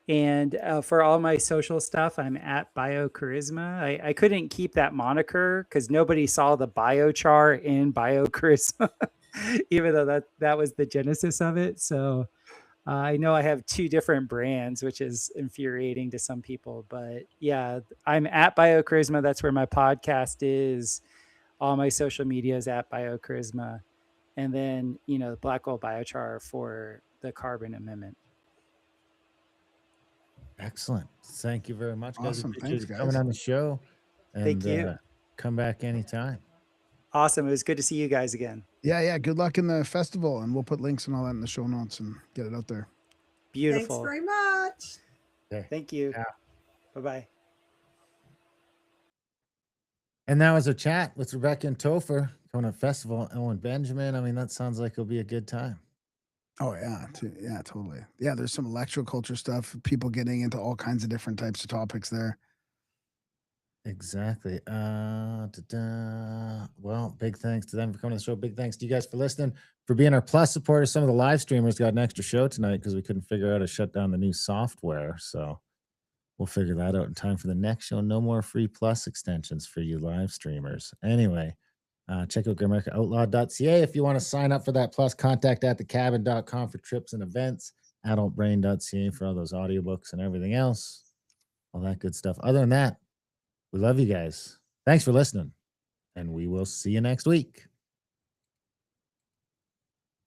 And for all my social stuff, I'm at BioCharisma. I couldn't keep that moniker because nobody saw the biochar in BioCharisma, even though that was the genesis of it. So I know I have two different brands, which is infuriating to some people. But yeah, I'm at BioCharisma. That's where my podcast is. All my social media is at BioCharisma. And then, you know, Black Gold Biochar for the carbon amendment. Excellent. Thank you very much, guys. Awesome. Appreciate Thanks, you guys. coming on the show. And, Thank you. Come back anytime. Awesome. It was good to see you guys again. yeah. Good luck in the festival, and we'll put links and all that in the show notes and get it out there. Beautiful. Thanks very much. Thank you. Yeah. Bye-bye. And that was a chat with Rebecca and Topher coming up festival. Owen Benjamin. I mean, that sounds like it'll be a good time. Oh yeah, totally. Yeah, there's some electroculture stuff. People getting into all kinds of different types of topics there. Exactly. Well, big thanks to them for coming to the show. Big thanks to you guys for listening, for being our Plus supporters. Some of the live streamers got an extra show tonight because we couldn't figure out how to shut down the new software. So we'll figure that out in time for the next show. No more free Plus extensions for you live streamers. Anyway, check out GrimericaOutlaw.ca if you want to sign up for that. Plus, contact at thecabin.com for trips and events. Adultbrain.ca for all those audiobooks and everything else. All that good stuff. Other than that, we love you guys. Thanks for listening, and we will see you next week.